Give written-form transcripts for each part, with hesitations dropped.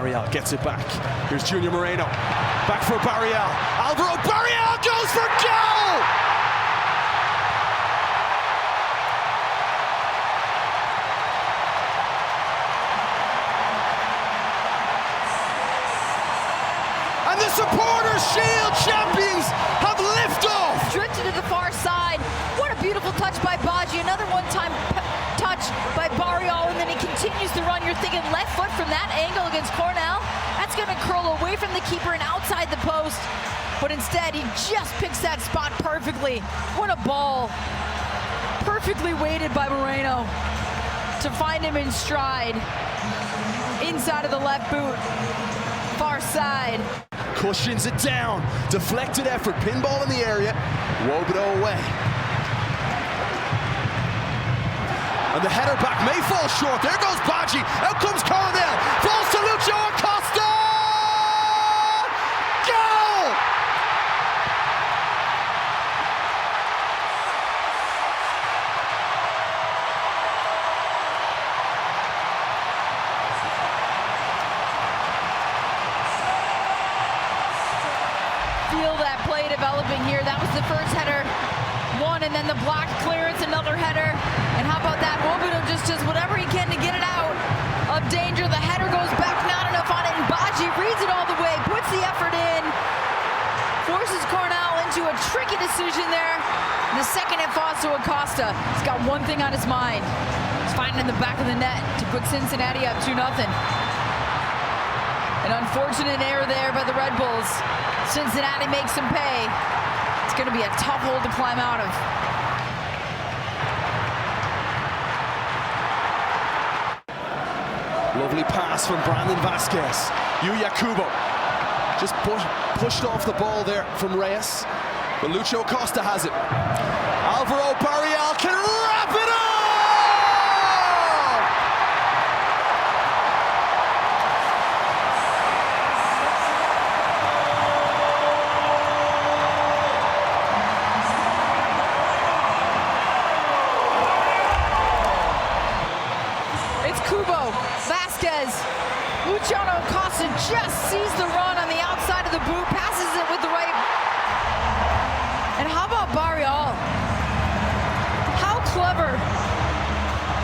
Barrial gets it back. Here's Junior Moreno. Back for Barrial. Alvaro Barrial goes for goal! And the Supporters Shield champions have liftoff! Drifted to the far side. What a beautiful touch by Baji. Another one-time touch by Barrial, and then he continues to run. You're thinking left foot from that angle against Cornell. That's going to curl away from the keeper and outside the post. But instead, he just picks that spot perfectly. What a ball. Perfectly weighted by Moreno to find him in stride. Inside of the left boot. Far side. Cushions it down. Deflected effort. Pinball in the area. Wobodo away. And the header back may fall short. There goes Baji. Out comes Cornell. Falls to Lucho Acosta. Goal! Feel that play developing here. That was the first header. One, and then the block clearance, another header. And how about that? Wobodo just does whatever he can to get it out of danger. The header goes back, not enough on it, and Baji reads it all the way, puts the effort in, forces Cornell into a tricky decision there. And the second it falls to Acosta. He's got one thing on his mind. He's finding the back of the net to put Cincinnati up 2-0. An unfortunate error there by the Red Bulls. Cincinnati makes them pay. It's going to be a tough hole to climb out of. Lovely pass from Brandon Vasquez. Yuya Kubo just pushed off the ball there from Reyes. But Lucho Acosta has it. Alvaro Barrial can wrap it up! Luciano Acosta just sees the run on the outside of the boot, passes it with the right. And how about Barrial? How clever.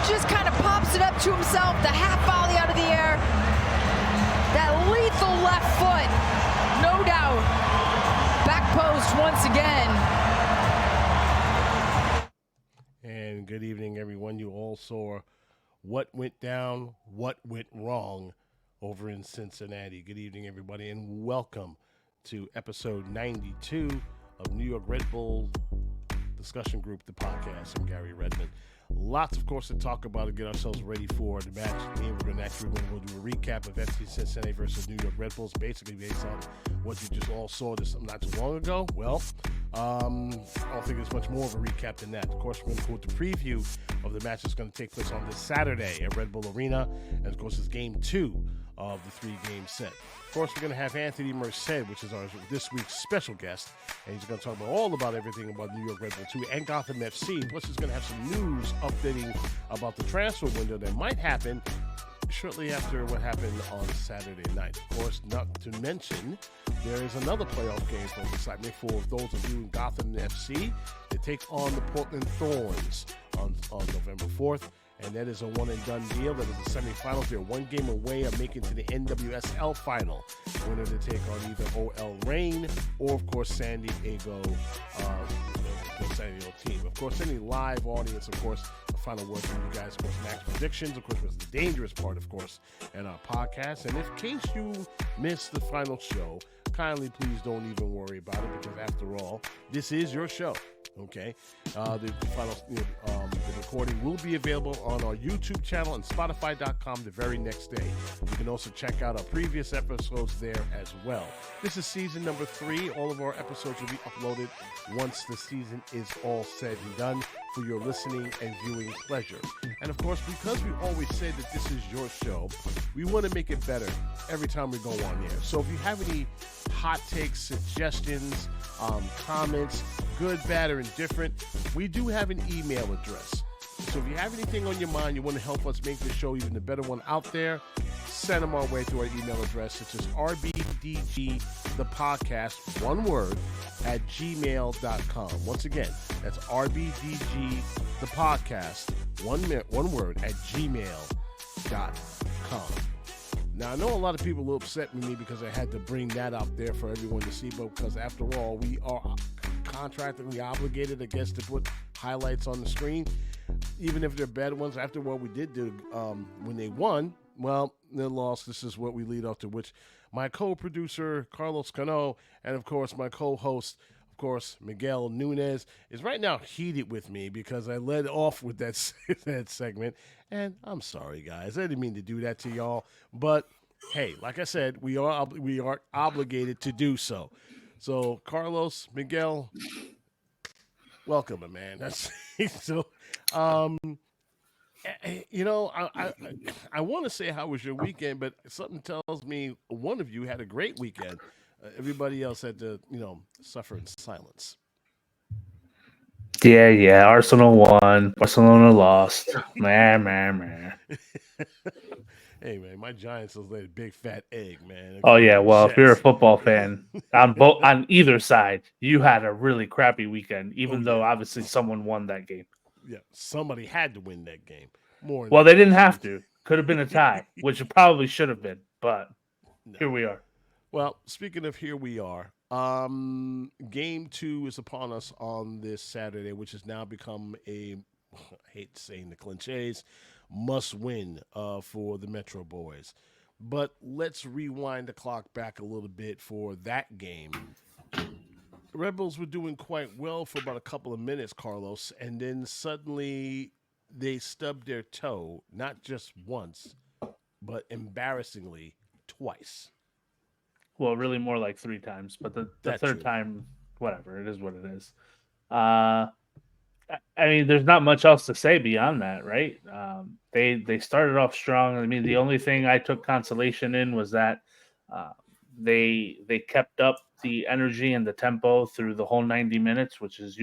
Just kind of pops it up to himself, the half volley out of the air. That lethal left foot, no doubt. Back post once again. And good evening, everyone. You all saw what went down, what went wrong over in Cincinnati. Good evening, everybody, and welcome to episode 92 of New York Red Bull Discussion Group, the podcast. I'm Gary Redmond. Lots, of course, to talk about and get ourselves ready for the match. And we're going to do a recap of FC Cincinnati versus New York Red Bulls, basically based on what you just all saw this not too long ago. Well, I don't think there's much more of a recap than that. Of course, we're going to go with the preview of the match that's going to take place on this Saturday at Red Bull Arena. And, of course, it's game 2 of the 3-game set. Of course, we're going to have Anthony Merced, which is our this week's special guest, and he's going to talk about everything about New York Red Bull 2 and Gotham FC. Plus, he's going to have some news updating about the transfer window that might happen shortly after what happened on Saturday night. Of course, not to mention, there is another playoff game for excitement for those of you in Gotham FC to take on the Portland Thorns on November 4th. And that is a one-and-done deal. That is the semifinals. They're one game away of making to the NWSL final. Winner to take on either OL Reign or, of course, San Diego team. Of course, any live audience, of course, the final word from you guys, of course, max predictions, of course, was the dangerous part, of course, in our podcast. And in case you missed the final show, kindly please don't even worry about it, because after all, this is your show. Okay, the final the recording will be available on our YouTube channel and Spotify.com the very next day. You can also check out our previous episodes there as well. This is season number 3. All of our episodes will be uploaded once the season is all said and done for your listening and viewing pleasure. And of course, because we always say that this is your show, we want to make it better every time we go on air. So if you have any hot takes, suggestions, comments, good, bad, or indifferent, we do have an email address. So if you have anything on your mind, you want to help us make the show even the better one out there, send them our way through our email address, which is RBDG the podcast, one word, at gmail.com. Once again, that's RBDG the podcast, one word, at gmail.com. Now, I know a lot of people were upset with me because I had to bring that out there for everyone to see, but because after all, we are contractually obligated, I guess, to put highlights on the screen, even if they're bad ones. After what we did do, when they won, well, they lost. This is what we lead off to, which my co-producer, Carlos Cano, and, of course, my co-host, of course, Miguel Nunez, is right now heated with me because I led off with that segment. And I'm sorry, guys. I didn't mean to do that to y'all. But, hey, like I said, we are obligated to do so. So, Carlos, Miguel, welcome, man. That's so. You know, I want to say how was your weekend, but something tells me one of you had a great weekend. Everybody else had to, suffer in silence. Yeah. Arsenal won. Barcelona lost. Man. Hey, man, my Giants was like a big fat egg, man. Oh yeah. Well, if you're a football fan on either side, you had a really crappy weekend. Even though obviously someone won that game. Yeah, somebody had to win that game. Well, they didn't have to. Could have been a tie, which it probably should have been. But here we are. Well, speaking of here we are, game 2 is upon us on this Saturday, which has now become I hate saying the cliches, must win for the Metro Boys. But let's rewind the clock back a little bit for that game. The Red Bulls were doing quite well for about a couple of minutes, Carlos, and then suddenly they stubbed their toe, not just once, but embarrassingly twice. Well, really more like 3 times, but the third time, whatever, it is what it is. I mean, there's not much else to say beyond that, right? They started off strong. I mean, the only thing I took consolation in was that they kept up the energy and the tempo through the whole 90 minutes, which is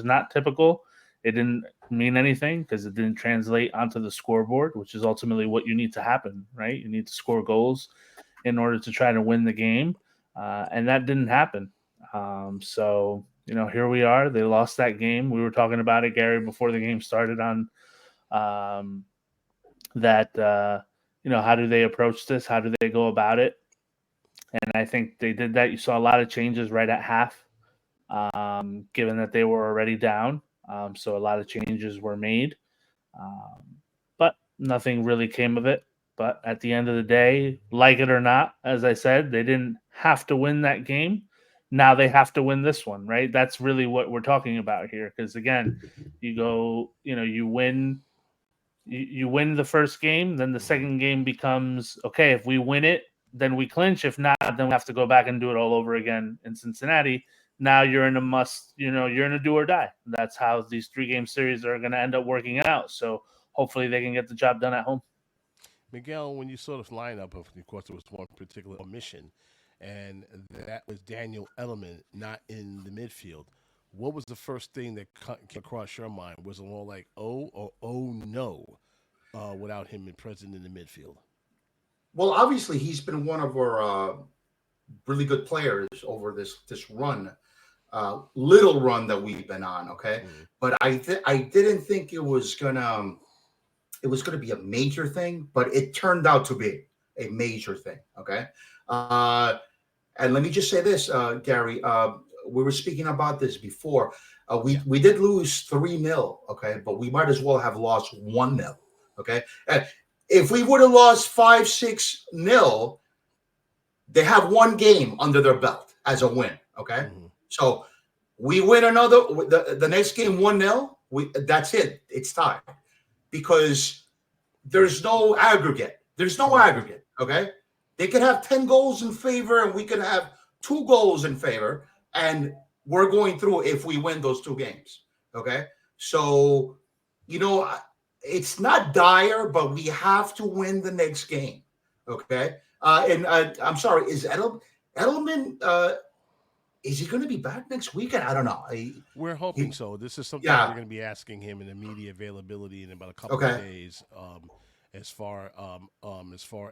not typical. It didn't mean anything because it didn't translate onto the scoreboard, which is ultimately what you need to happen, right? You need to score goals in order to try to win the game, and that didn't happen. So, here we are. They lost that game. We were talking about it, Gary, before the game started on that, how do they approach this? How do they go about it? And I think they did that. You saw a lot of changes right at half, given that they were already down. So a lot of changes were made, but nothing really came of it. But at the end of the day, like it or not, as I said, they didn't have to win that game. Now they have to win this one, right? That's really what we're talking about here. Because again, you win the first game, then the second game becomes, okay, if we win it, then we clinch. If not, then we have to go back and do it all over again in Cincinnati. Now you're in you're in a do or die. That's how these 3-game series are going to end up working out. So hopefully they can get the job done at home. Miguel, when you saw this lineup, of course, there was one particular omission, and that was Daniel Edelman not in the midfield. What was the first thing that came across your mind? Was it more like, oh, or oh no, without him present in the midfield? Well, obviously, he's been one of our really good players over this run, little run that we've been on. Okay, but I didn't think it was gonna be a major thing, but it turned out to be a major thing. Okay, and let me just say this, Gary. We were speaking about this before. We did lose 3-0. Okay, but we might as well have lost 1-0. Okay. If we would have lost 5-6-0, they have one game under their belt as a win. Okay. So we win the next game 1-0. That's it. It's tied because there's no aggregate. Okay. They could have 10 goals in favor and we could have 2 goals in favor. And we're going through if we win those 2 games. Okay. So, it's not dire, but we have to win the next game. Okay. And I'm sorry, is Edelman, is he going to be back next weekend? I don't know. We're hoping so. This is something we're going to be asking him in the media availability in about a couple of days. as far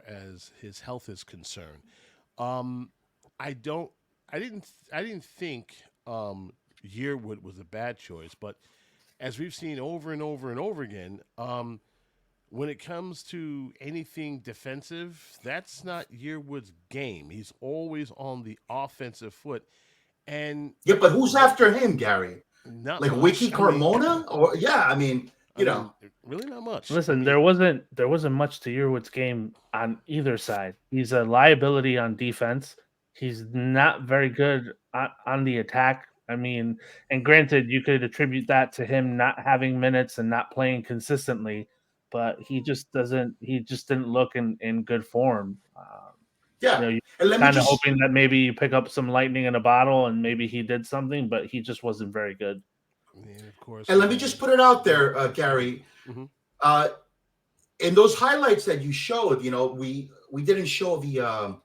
as his health is concerned. I didn't think Yearwood was a bad choice, but as we've seen over and over and over again, when it comes to anything defensive, that's not Yearwood's game. He's always on the offensive foot. And yeah, but who's after him, Gary? not Like much. Wiki I mean, Carmona? Or yeah, I mean, you know. really not much. Listen, there wasn't much to Yearwood's game on either side. He's a liability on defense. He's not very good on the attack. I mean, and granted, you could attribute that to him not having minutes and not playing consistently, but he just didn't look in good form. Yeah. You're And let me kind of just hoping that maybe you pick up some lightning in a bottle and maybe he did something, but he just wasn't very good. And of course, let me just put it out there, Gary. Mhm. In those highlights that you showed, we didn't show the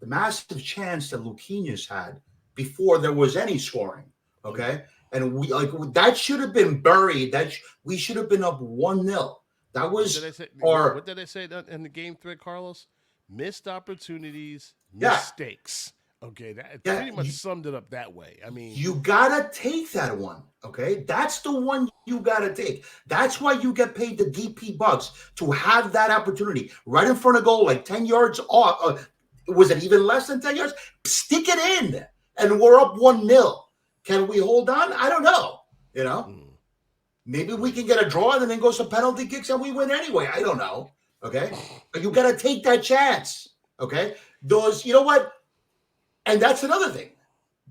massive chance that Luquinhas had before there was any scoring. Okay, and we that should have been buried. We should have been up 1-0. That was what did I say in the game thread, Carlos? Missed opportunities, mistakes. Okay, that pretty much summed it up that way. I mean, you gotta take that one. Okay, that's the one you gotta take. That's why you get paid the DP bucks to have that opportunity right in front of goal, like 10 yards off. Was it even less than 10 yards? Stick it in, and we're up 1-0. Can we hold on? I don't know. Maybe we can get a draw and then go some penalty kicks and we win anyway. I don't know. Okay, but you gotta take that chance. Okay, those. You know what? And that's another thing.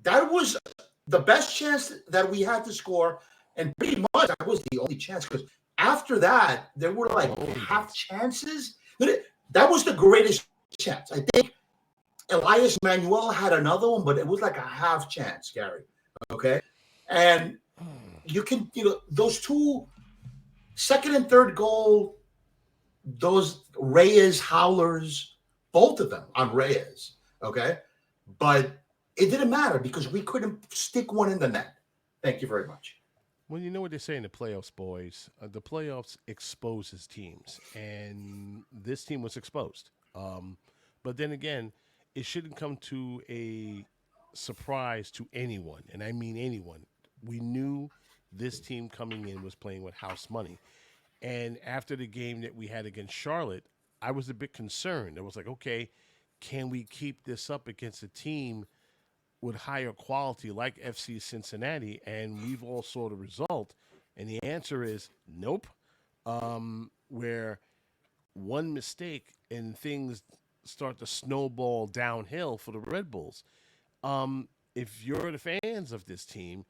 That was the best chance that we had to score. And pretty much that was the only chance. Because after that, there were like half chances. That was the greatest chance. I think Elias Manuel had another one, but it was like a half chance, Gary. Okay. And you can, those two, second and third goal, those Reyes howlers, both of them on Reyes. Okay. But it didn't matter because we couldn't stick one in the net. Thank you very much. Well, you know what they say in the playoffs, boys. The playoffs exposes teams, and this team was exposed. But then again, it shouldn't come to a surprise to anyone, and I mean anyone. We knew this team coming in was playing with house money. And after the game that we had against Charlotte, I was a bit concerned. I was like, okay, can we keep this up against a team with higher quality like FC Cincinnati? And we've all saw the result. And the answer is nope. Where one mistake and things start to snowball downhill for the Red Bulls. If you're the fans of this team,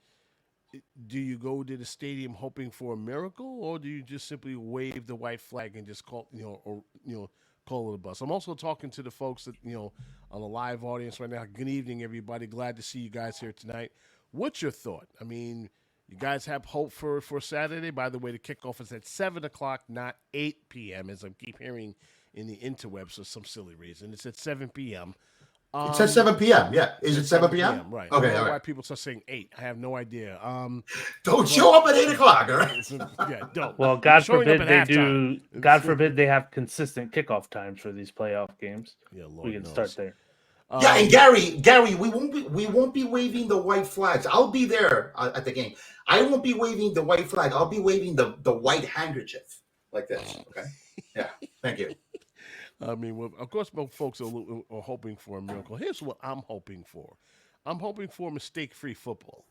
do you go to the stadium hoping for a miracle, or do you just simply wave the white flag and just call it a bus? I'm also talking to the folks that, on the live audience right now. Good evening, everybody. Glad to see you guys here tonight. What's your thought? I mean, you guys have hope for Saturday. By the way, the kickoff is at 7 o'clock, not 8 p.m., as I keep hearing in the interwebs for some silly reason. It's at 7 p.m. It says 7 p.m. Yeah. Is it 7 p.m.? Right. Okay. I don't know all why right. people start saying 8. I have no idea. Don't show up at 8 o'clock. All right. Yeah, don't. Well, God Showing up forbid at they halftime. do. God forbid they have consistent kickoff times for these playoff games. Yeah, Lord We can knows. start there. Yeah, and Gary, we won't be waving the white flags. I'll be there at the game. I won't be waving the white flag. I'll be waving the white handkerchief like this. Okay. Yeah. Thank you. I mean, well, of course, most folks are hoping for a miracle. Here's what I'm hoping for. I'm hoping for mistake-free football.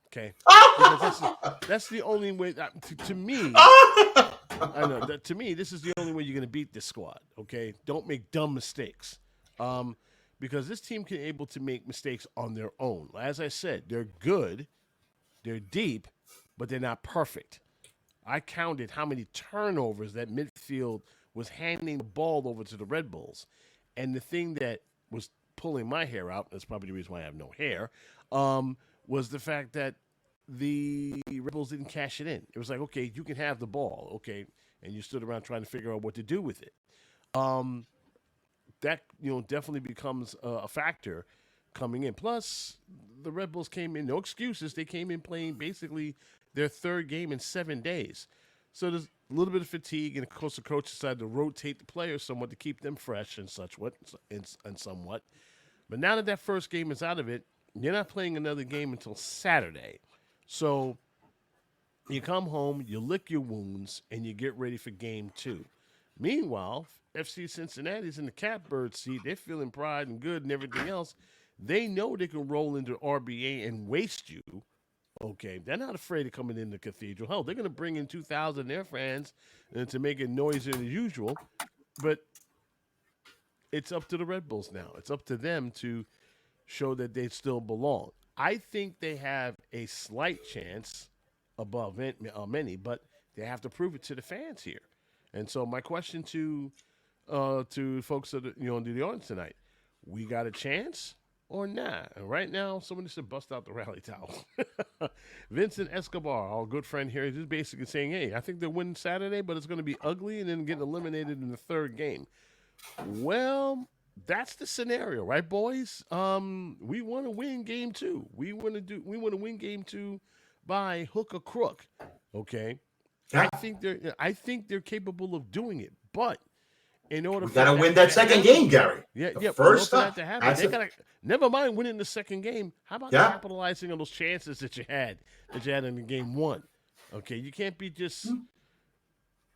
Okay, because that's the only way. To me, I know that to me, this is the only way you're going to beat this squad. Okay, don't make dumb mistakes. Because this team can able to make mistakes on their own. As I said, they're good, they're deep, but they're not perfect. I counted how many turnovers that midfield was handing the ball over to the Red Bulls. And the thing that was pulling my hair out, that's probably the reason why I have no hair, was the fact that the Red Bulls didn't cash it in. It was like, okay, you can have the ball, okay, and you stood around trying to figure out what to do with it. That definitely becomes a factor coming in. Plus, the Red Bulls came in, no excuses. They came in playing basically their third game in 7 days. So there's a little bit of fatigue, and of course the coach decided to rotate the players somewhat to keep them fresh and somewhat. But now that first game is out of it, you're not playing another game until Saturday. So you come home, you lick your wounds, and you get ready for game 2. Meanwhile, FC Cincinnati's in the catbird seat. They're feeling pride and good and everything else. They know they can roll into RBA and waste you. Okay, they're not afraid of coming into Cathedral. Hell, they're going to bring in 2,000 of their fans to make it noisier than usual. But it's up to the Red Bulls now. It's up to them to show that they still belong. I think they have a slight chance above many, but they have to prove it to the fans here. And so my question to folks that in the audience tonight: we got a chance or not? And right now, somebody should bust out the rally towel. Vincent Escobar, our good friend here, is just basically saying, "Hey, I think they'll win Saturday, but it's going to be ugly and then get eliminated in the third game." Well, that's the scenario, right, boys? We want to win game 2. We want to win game 2 by hook or crook. Okay. Yeah. I think they're capable of doing it, but in order we gotta win that second game, Gary. First for that to happen, they gotta never mind winning the second game. How about capitalizing on those chances that you had in the game 1? Okay, you can't be just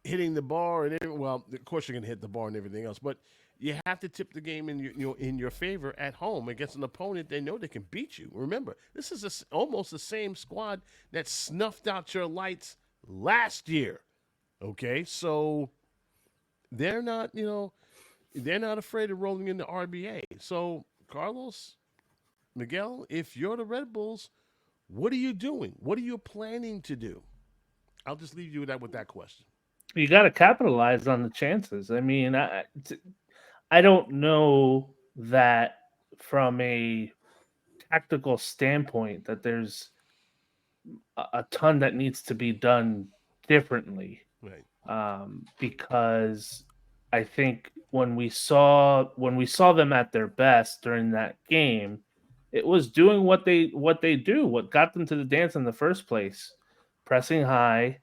hitting the bar and well, of course you're gonna hit the bar and everything else, but you have to tip the game in your favor at home against an opponent they know they can beat you. Remember, this is almost the same squad that snuffed out your lights last year. Okay, so they're not afraid of rolling into RBA. So Carlos, Miguel, if you're the Red Bulls, what are you doing? What are you planning to do? I'll just leave you with that question. You got to capitalize on the chances. I mean, I don't know that from a tactical standpoint that there's a ton that needs to be done differently. Right. Because I think when we saw them at their best during that game, it was doing what they do, what got them to the dance in the first place, pressing high.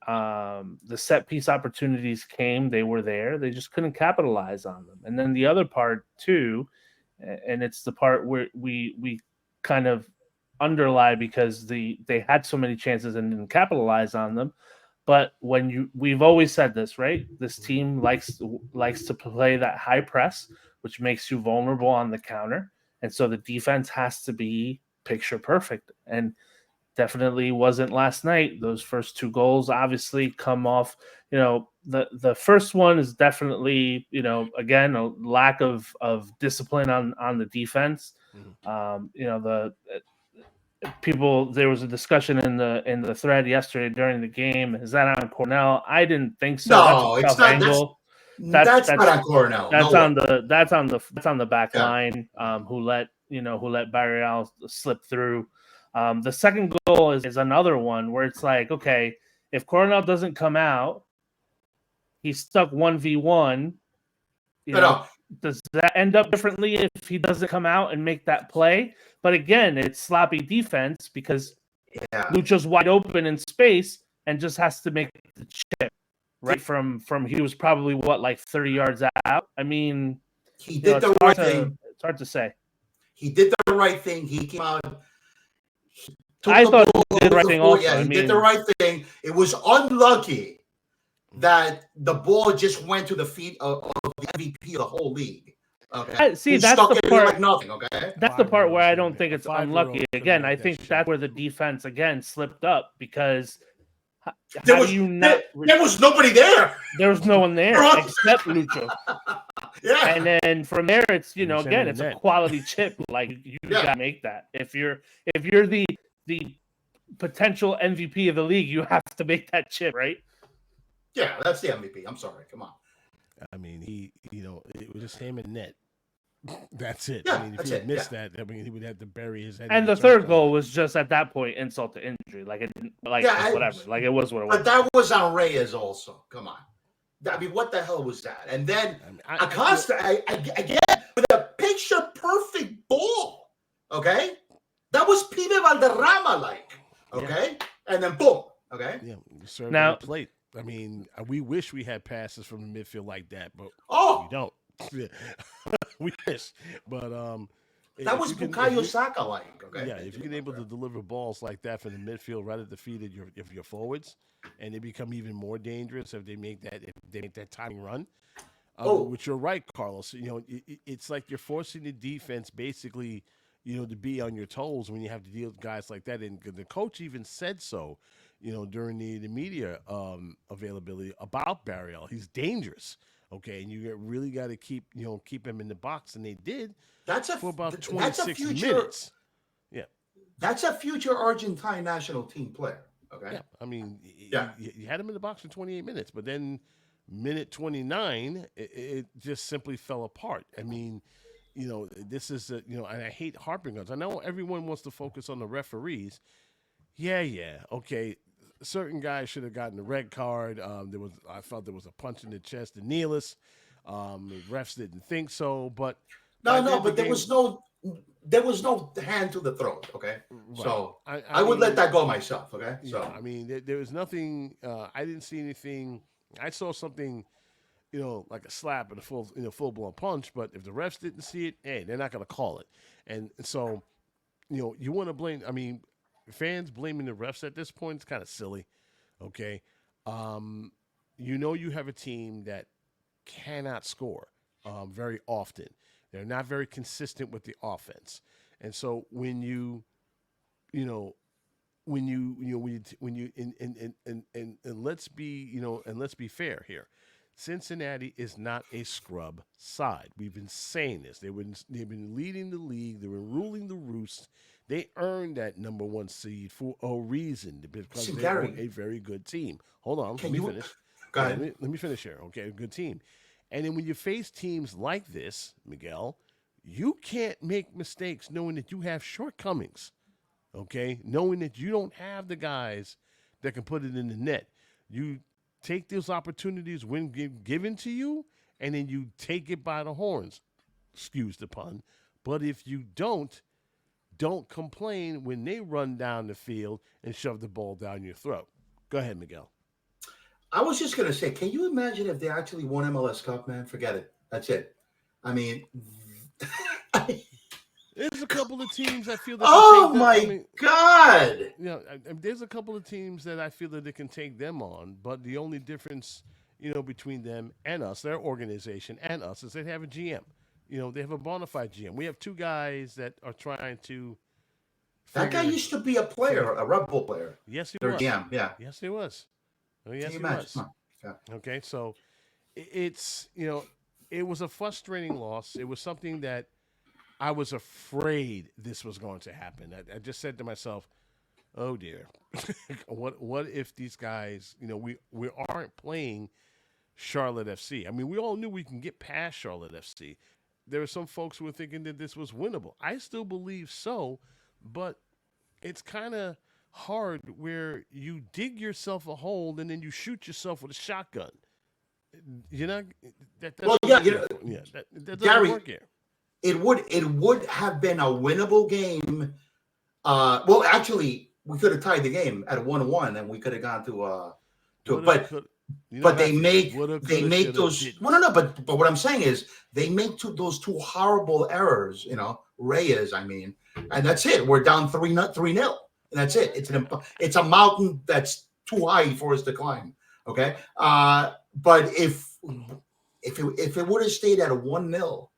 The set piece opportunities came, they were there, they just couldn't capitalize on them. And then the other part too, and it's the part where we kind of underlie because they had so many chances and didn't capitalize on them. But we've always said this, right? This team likes to play that high press, which makes you vulnerable on the counter. And so the defense has to be picture perfect. And definitely wasn't last night. Those first 2 goals obviously come off, the first one is definitely, again, a lack of discipline on the defense. Mm-hmm. There was a discussion in the thread yesterday during the game. Is that on Cornell? I didn't think so. No, it's not. Angle. That's not on Cornell. That's on the back line. Who let Barrial slip through. The second goal is another one where it's like, okay, if Cornell doesn't come out, he's stuck 1v1. Does that end up differently if he doesn't come out and make that play? But again, it's sloppy defense because Lucho's wide open in space and just has to make the chip right from he was probably 30 yards out. I mean, he did the right thing. It's hard to say. He did the right thing. He came out. I thought he did the right thing also. Yeah, he did the right thing. It was unlucky that the ball just went to the feet of the MVP of the whole league. Okay. See, that's the part. Like nothing. Okay. That's the part where I don't think it's unlucky. Again, I think that's where the defense again slipped up because there was nobody there. There was no one there except Lucho. Yeah. And then from there, it's again, it's a quality chip. Like you gotta make that. If you're the potential MVP of the league, you have to make that chip, right? Yeah, that's the MVP. I'm sorry. Come on. I mean, it was just him and net. That's it. Yeah, I mean, if he had missed that, I mean, he would have to bury his head. And the third goal was just at that point insult to injury. Like it didn't, whatever. Like it was what it was. But that was on Reyes also. Come on. I mean, what the hell was that? And then Acosta, again, with a picture-perfect ball, okay? That was Pibe Valderrama-like, okay? Yeah. And then, boom, Okay. Yeah, serve Now- on the plate. I mean, we wish we had passes from the midfield like that, but Oh, we don't. We wish, but that if was you can- if Bukayo you- Saka like. Okay. Yeah, if you're able to deliver balls like that from the midfield right at the feet of your forwards, and they become even more dangerous if they make that timing run. Which you're right, Carlos. You know, it's like you're forcing the defense basically, you know, to be on your toes when you have to deal with guys like that. And the coach even said so, you know, during the media availability about Barriel. He's dangerous. Okay, and you really got to keep him in the box, and they did. For about 26 minutes. Yeah. That's a future Argentine national team player. Okay. Yeah. I mean, Yeah. you had him in the box for 28 minutes, but then minute 29, it just simply fell apart. I mean, you know, this is, and I hate harping on it. I know everyone wants to focus on the referees. Yeah. Okay. Certain guys should have gotten a red card. I felt there was a punch in the chest to Nealis. The refs didn't think so, but But there was no hand to the throat. Okay, right. So I would mean, let that go myself. Okay, yeah, so I mean, there was nothing. I didn't see anything. I saw something, like a slap and a full blown punch. But if the refs didn't see it, hey, they're not going to call it. And so, you want to blame. I mean, fans blaming the refs at this point is kind of silly. Okay, you have a team that cannot score very often. They're not very consistent with the offense, and so when let's be fair here. Cincinnati is not a scrub side. We've been saying this. They've been leading the league. They were ruling the roost. They earned that number one seed for a reason because they're a very good team. Hold on, let me finish. Go ahead. Let me finish here. Okay, a good team. And then when you face teams like this, Miguel, you can't make mistakes knowing that you have shortcomings. Okay, knowing that you don't have the guys that can put it in the net. You take those opportunities when given to you, and then you take it by the horns. Excuse the pun. But if you don't complain when they run down the field and shove the ball down your throat. Go ahead, Miguel. I was just gonna say, can you imagine if they actually won MLS Cup, man? Forget it. That's it. I mean, there's a couple of teams I feel that. Oh my God! There's a couple of teams that I feel that they can take them on, but the only difference, between them and us, their organization and us, is they have a GM. They have a bona fide GM. We have two guys that are trying to. That guy used to be a player, a Red Bull player. Yes, he Their was. GM, yeah. Yes, he was. Oh, yes, Can you he imagine? was. Huh. Yeah. Okay, so it's it was a frustrating loss. It was something that I was afraid this was going to happen. I just said to myself, "Oh dear, what if these guys? We aren't playing Charlotte FC. I mean, we all knew we can get past Charlotte FC. There were some folks who were thinking that this was winnable. I still believe so, but it's kind of hard where you dig yourself a hole and then you shoot yourself with a shotgun. That doesn't work here. It would have been a winnable game. Actually, we could have tied the game at 1-1, and we could have gone to but they make those. No. But what I'm saying is they make those two horrible errors. Reyes. I mean, and that's it. We're down 3-0. And that's it. It's a mountain that's too high for us to climb. Okay. But if it would have stayed at a 1-0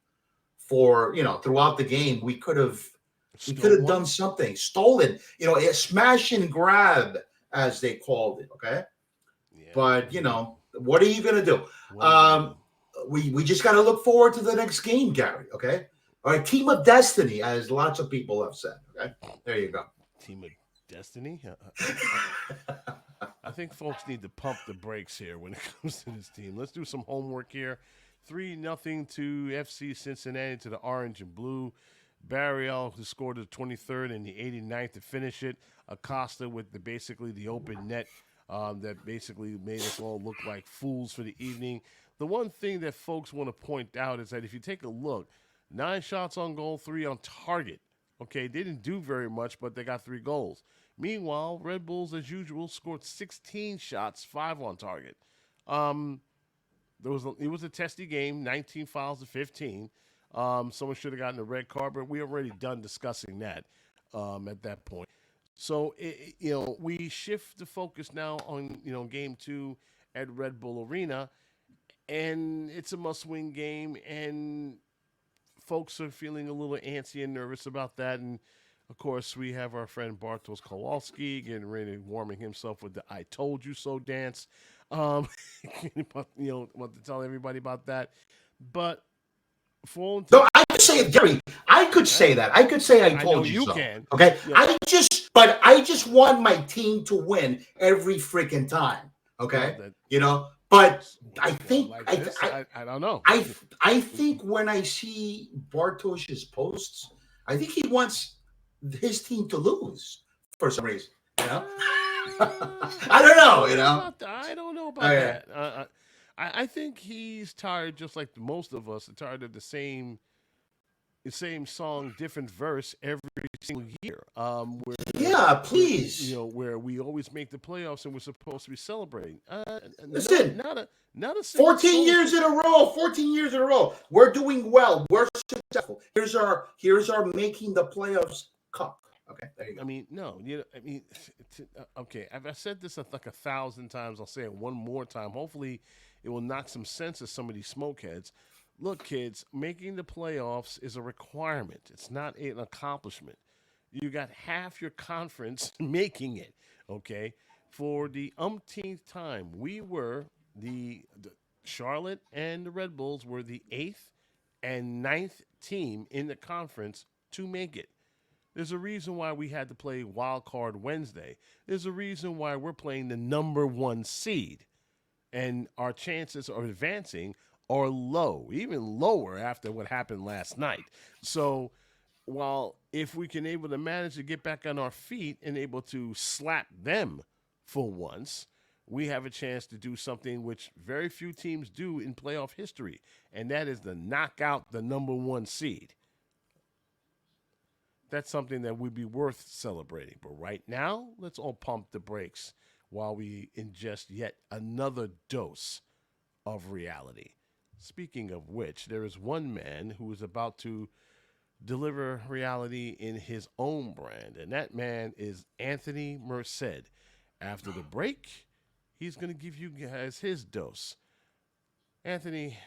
for throughout the game, we could have done something. Stolen. A smash and grab, as they called it. Okay. Yeah. But what are you gonna do? We just got to look forward to the next game, Gary. Okay. All right. Team of destiny, as lots of people have said. Okay. There you go. Team of destiny. I think folks need to pump the brakes here when it comes to this team. Let's do some homework here. 3-0 to FC Cincinnati to the orange and blue. Barriel, who scored the 23rd and the 89th to finish it. Acosta with basically the open net that basically made us all look like fools for the evening. The one thing that folks want to point out is that if you take a look, 9 shots on goal, 3 on target. Okay, they didn't do very much, but they got 3 goals. Meanwhile, Red Bulls, as usual, scored 16 shots, 5 on target. It was a testy game, 19 fouls to 15. Someone should have gotten a red card, but we already done discussing that at that point. So, we shift the focus now on, game 2 at Red Bull Arena, and it's a must-win game, and folks are feeling a little antsy and nervous about that. And, of course, we have our friend Bartosz Kowalski getting ready, warming himself with the I told you so dance. Want to tell everybody about that. But no, I could say it, Gary. I could say that. I could say I told you so. Can. Okay. Yeah. I just want my team to win every freaking time. Okay. But I think I don't know. I think when I see Bartosz's posts, I think he wants his team to lose for some reason. I don't know. I don't know about that. I think he's tired, just like most of us are tired of the same song, different verse every single year. Please. Where we always make the playoffs and we're supposed to be celebrating. Listen, not a 14 years in a row. 14 years in a row. We're doing well. We're successful. Here's our making the playoffs cup. Okay, there you go. I mean, no, okay. I've said this like 1,000 times. I'll say it one more time. Hopefully, it will knock some sense of some of these smokeheads. Look, kids, making the playoffs is a requirement. It's not an accomplishment. You got half your conference making it, okay? For the umpteenth time, we were the Charlotte and the Red Bulls were the 8th and 9th team in the conference to make it. There's a reason why we had to play Wild Card Wednesday. There's a reason why we're playing the number 1 seed. And our chances of advancing are low, even lower after what happened last night. So while if we can able to manage to get back on our feet and able to slap them for once, we have a chance to do something which very few teams do in playoff history, and that is to knock out the number 1 seed. That's something that would be worth celebrating. But right now, let's all pump the brakes while we ingest yet another dose of reality. Speaking of which, there is one man who is about to deliver reality in his own brand, and that man is Anthony Merced. After the break, he's going to give you guys his dose. Anthony,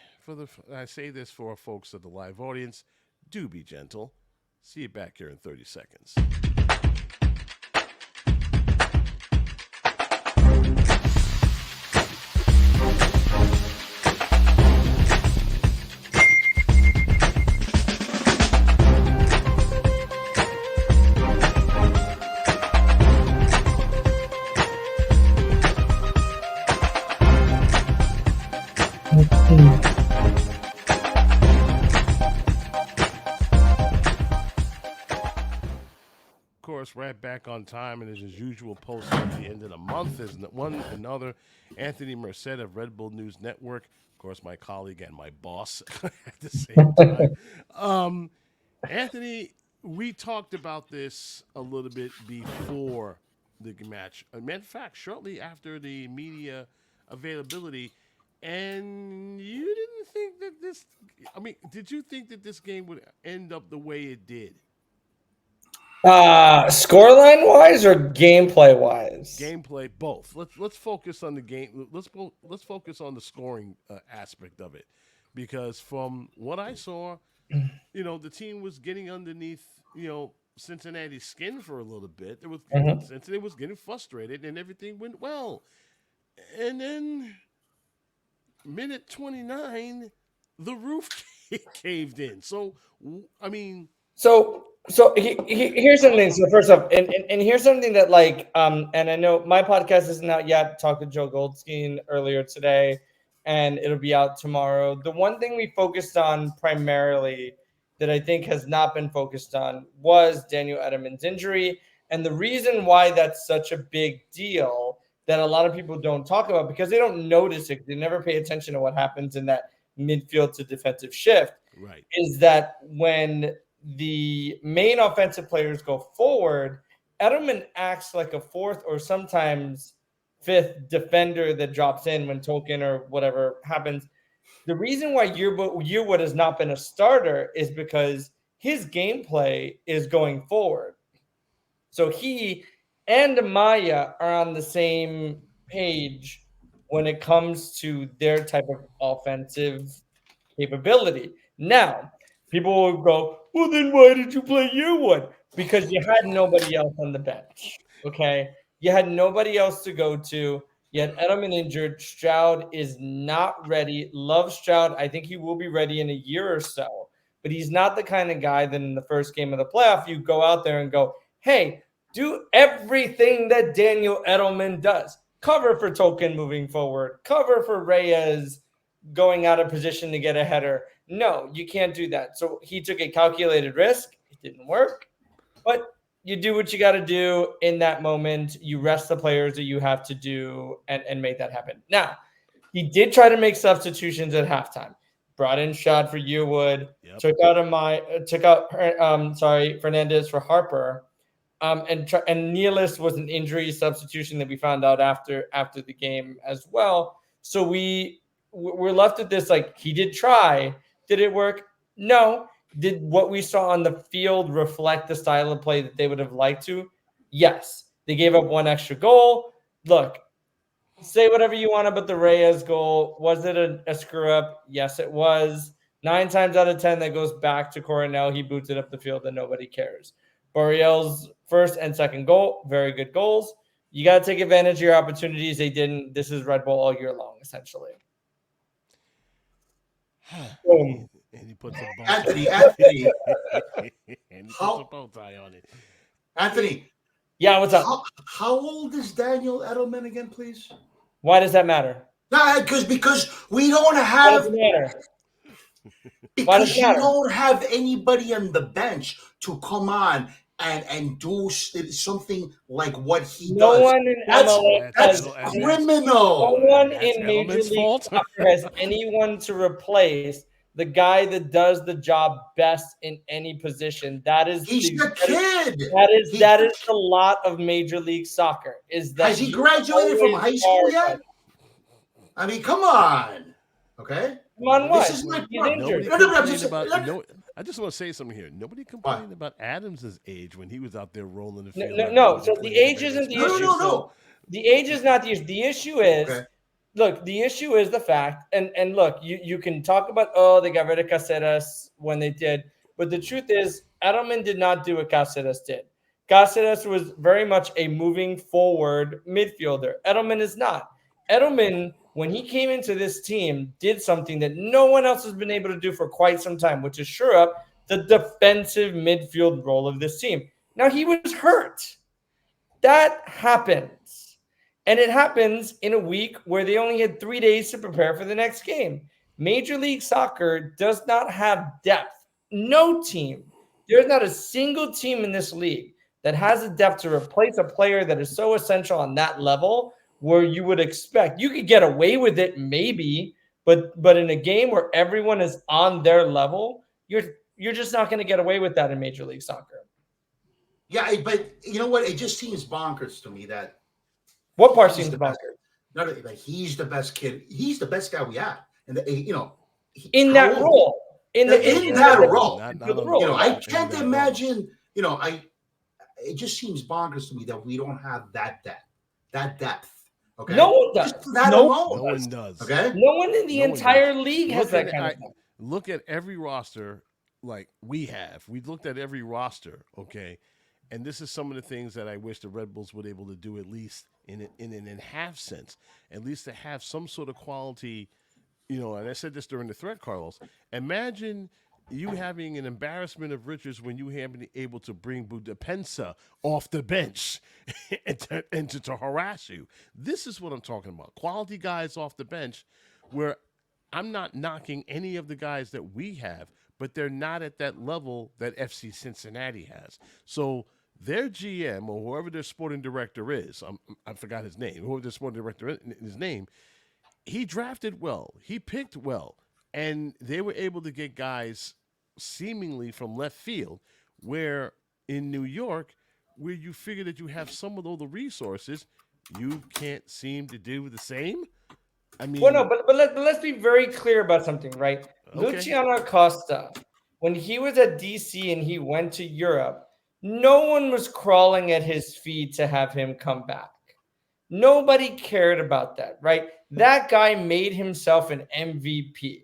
I say this for our folks at the live audience, do be gentle. See you back here in 30 seconds. Right back on time, and as usual, post at the end of the month is one another. Anthony Merced of Red Bull News Network, of course, my colleague and my boss at the same time. Anthony, we talked about this a little bit before the match. As a matter of fact, shortly after the media availability, and you didn't think that this. I mean, did you think that this game would end up the way it did? Scoreline wise or gameplay wise? Gameplay, both. Let's focus on the game. Let's focus on the scoring aspect of it, because from what I saw, the team was getting underneath Cincinnati's skin for a little bit. Cincinnati was getting frustrated, and everything went well. And then, minute 29, the roof caved in. So I mean, So here's something. So first off, and here's something that and I know my podcast isn't out yet. Talked to Joe Goldstein earlier today, and it'll be out tomorrow. The one thing we focused on primarily that I think has not been focused on was Daniel Edelman's injury, and the reason why that's such a big deal that a lot of people don't talk about because they don't notice it. They never pay attention to what happens in that midfield to defensive shift. Right. Is that when the main offensive players go forward, Edelman acts like a fourth or sometimes fifth defender that drops in when Tolkien or whatever happens. The reason why Yearwood has not been a starter is because his gameplay is going forward. So he and Maya are on the same page when it comes to their type of offensive capability. Now, people will go, well, then why did you play Yearwood? Because you had nobody else on the bench. Okay. You had nobody else to go to. You had Edelman injured. Stroud is not ready. Love Stroud. I think he will be ready in a year or so. But he's not the kind of guy that in the first game of the playoff, you go out there and go, hey, do everything that Daniel Edelman does. Cover for Tolkien moving forward. Cover for Reyes going out of position to get a header. No, you can't do that. So he took a calculated risk. It didn't work. But you do what you got to do in that moment. You rest the players that you have to do and make that happen. Now, he did try to make substitutions at halftime. Brought in Shad for Yearwood. Yep. Took out Fernandez for Harper. And Nealis was an injury substitution that we found out after the game as well. So we're left with this, like, he did try. Did it work? No. Did what we saw on the field reflect the style of play that they would have liked to? Yes. They gave up one extra goal. Look, say whatever you want about the Reyes goal. Was it a screw up? Yes, it was. 9 times out of 10, that goes back to Coronel. He boots it up the field and nobody cares. Borriel's first and second goal, very good goals. You got to take advantage of your opportunities. They didn't. This is Red Bull all year long, essentially. And he puts a bow Anthony. And he puts a bow tie on it. Anthony. Yeah, what's up? How old is Daniel Edelman again, please? Why does that matter? No, because we don't have. Why does it matter? Because you don't have anybody on the bench to come on and do something like what he does. No one in MLS that's criminal. No one in Major League Soccer has anyone to replace the guy that does the job best in any position. That is he's the kid. That is a lot of Major League Soccer. Has he graduated from high school yet? I mean, come on. Okay. Come on, what? This is my point. I just want to say something here. Nobody complained about Adams' age when he was out there rolling the field. No. So the age isn't the issue. No. The age is not the issue. The issue is, look, the issue is the fact, and look, you can talk about, they got rid of Caceres when they did, but the truth is, Edelman did not do what Caceres did. Caceres was very much a moving forward midfielder. Edelman is not. Edelman, when he came into this team, did something that no one else has been able to do for quite some time, which is shore up the defensive midfield role of this team. Now, he was hurt. That happens. And it happens in a week where they only had 3 days to prepare for the next game. Major League Soccer does not have depth. No team. There's not a single team in this league that has the depth to replace a player that is so essential on that level, where you would expect you could get away with it maybe, but in a game where everyone is on their level, you're just not going to get away with that in Major League Soccer. Yeah, but you know what? It just seems bonkers to me that. What part seems bonkers? No, like he's the best kid. He's the best guy we have, and in that role. In that role. I can't imagine. It just seems bonkers to me that we don't have that depth. Okay. No one does. No one does. Okay. No one in the entire league has that kind of thing. Look at every roster like we have. We've looked at every roster, okay? And this is some of the things that I wish the Red Bulls would able to do, at least in an half sense, at least to have some sort of quality, and I said this during the thread, Carlos. Imagine you having an embarrassment of riches when you have been able to bring Budapensa off the bench and to harass you. This is what I'm talking about. Quality guys off the bench, where I'm not knocking any of the guys that we have, but they're not at that level that FC Cincinnati has. So their GM or whoever their sporting director is, I forgot his name, whoever their sporting director is, his name, he drafted well. He picked well. And they were able to get guys seemingly from left field, where in New York, where you figure that you have some of all the resources, you can't seem to do the same. I mean, well, no, but let's be very clear about something, right? Okay. Luciano Acosta, when he was at DC and he went to Europe, no one was crawling at his feet to have him come back. Nobody cared about that, right? That guy made himself an MVP.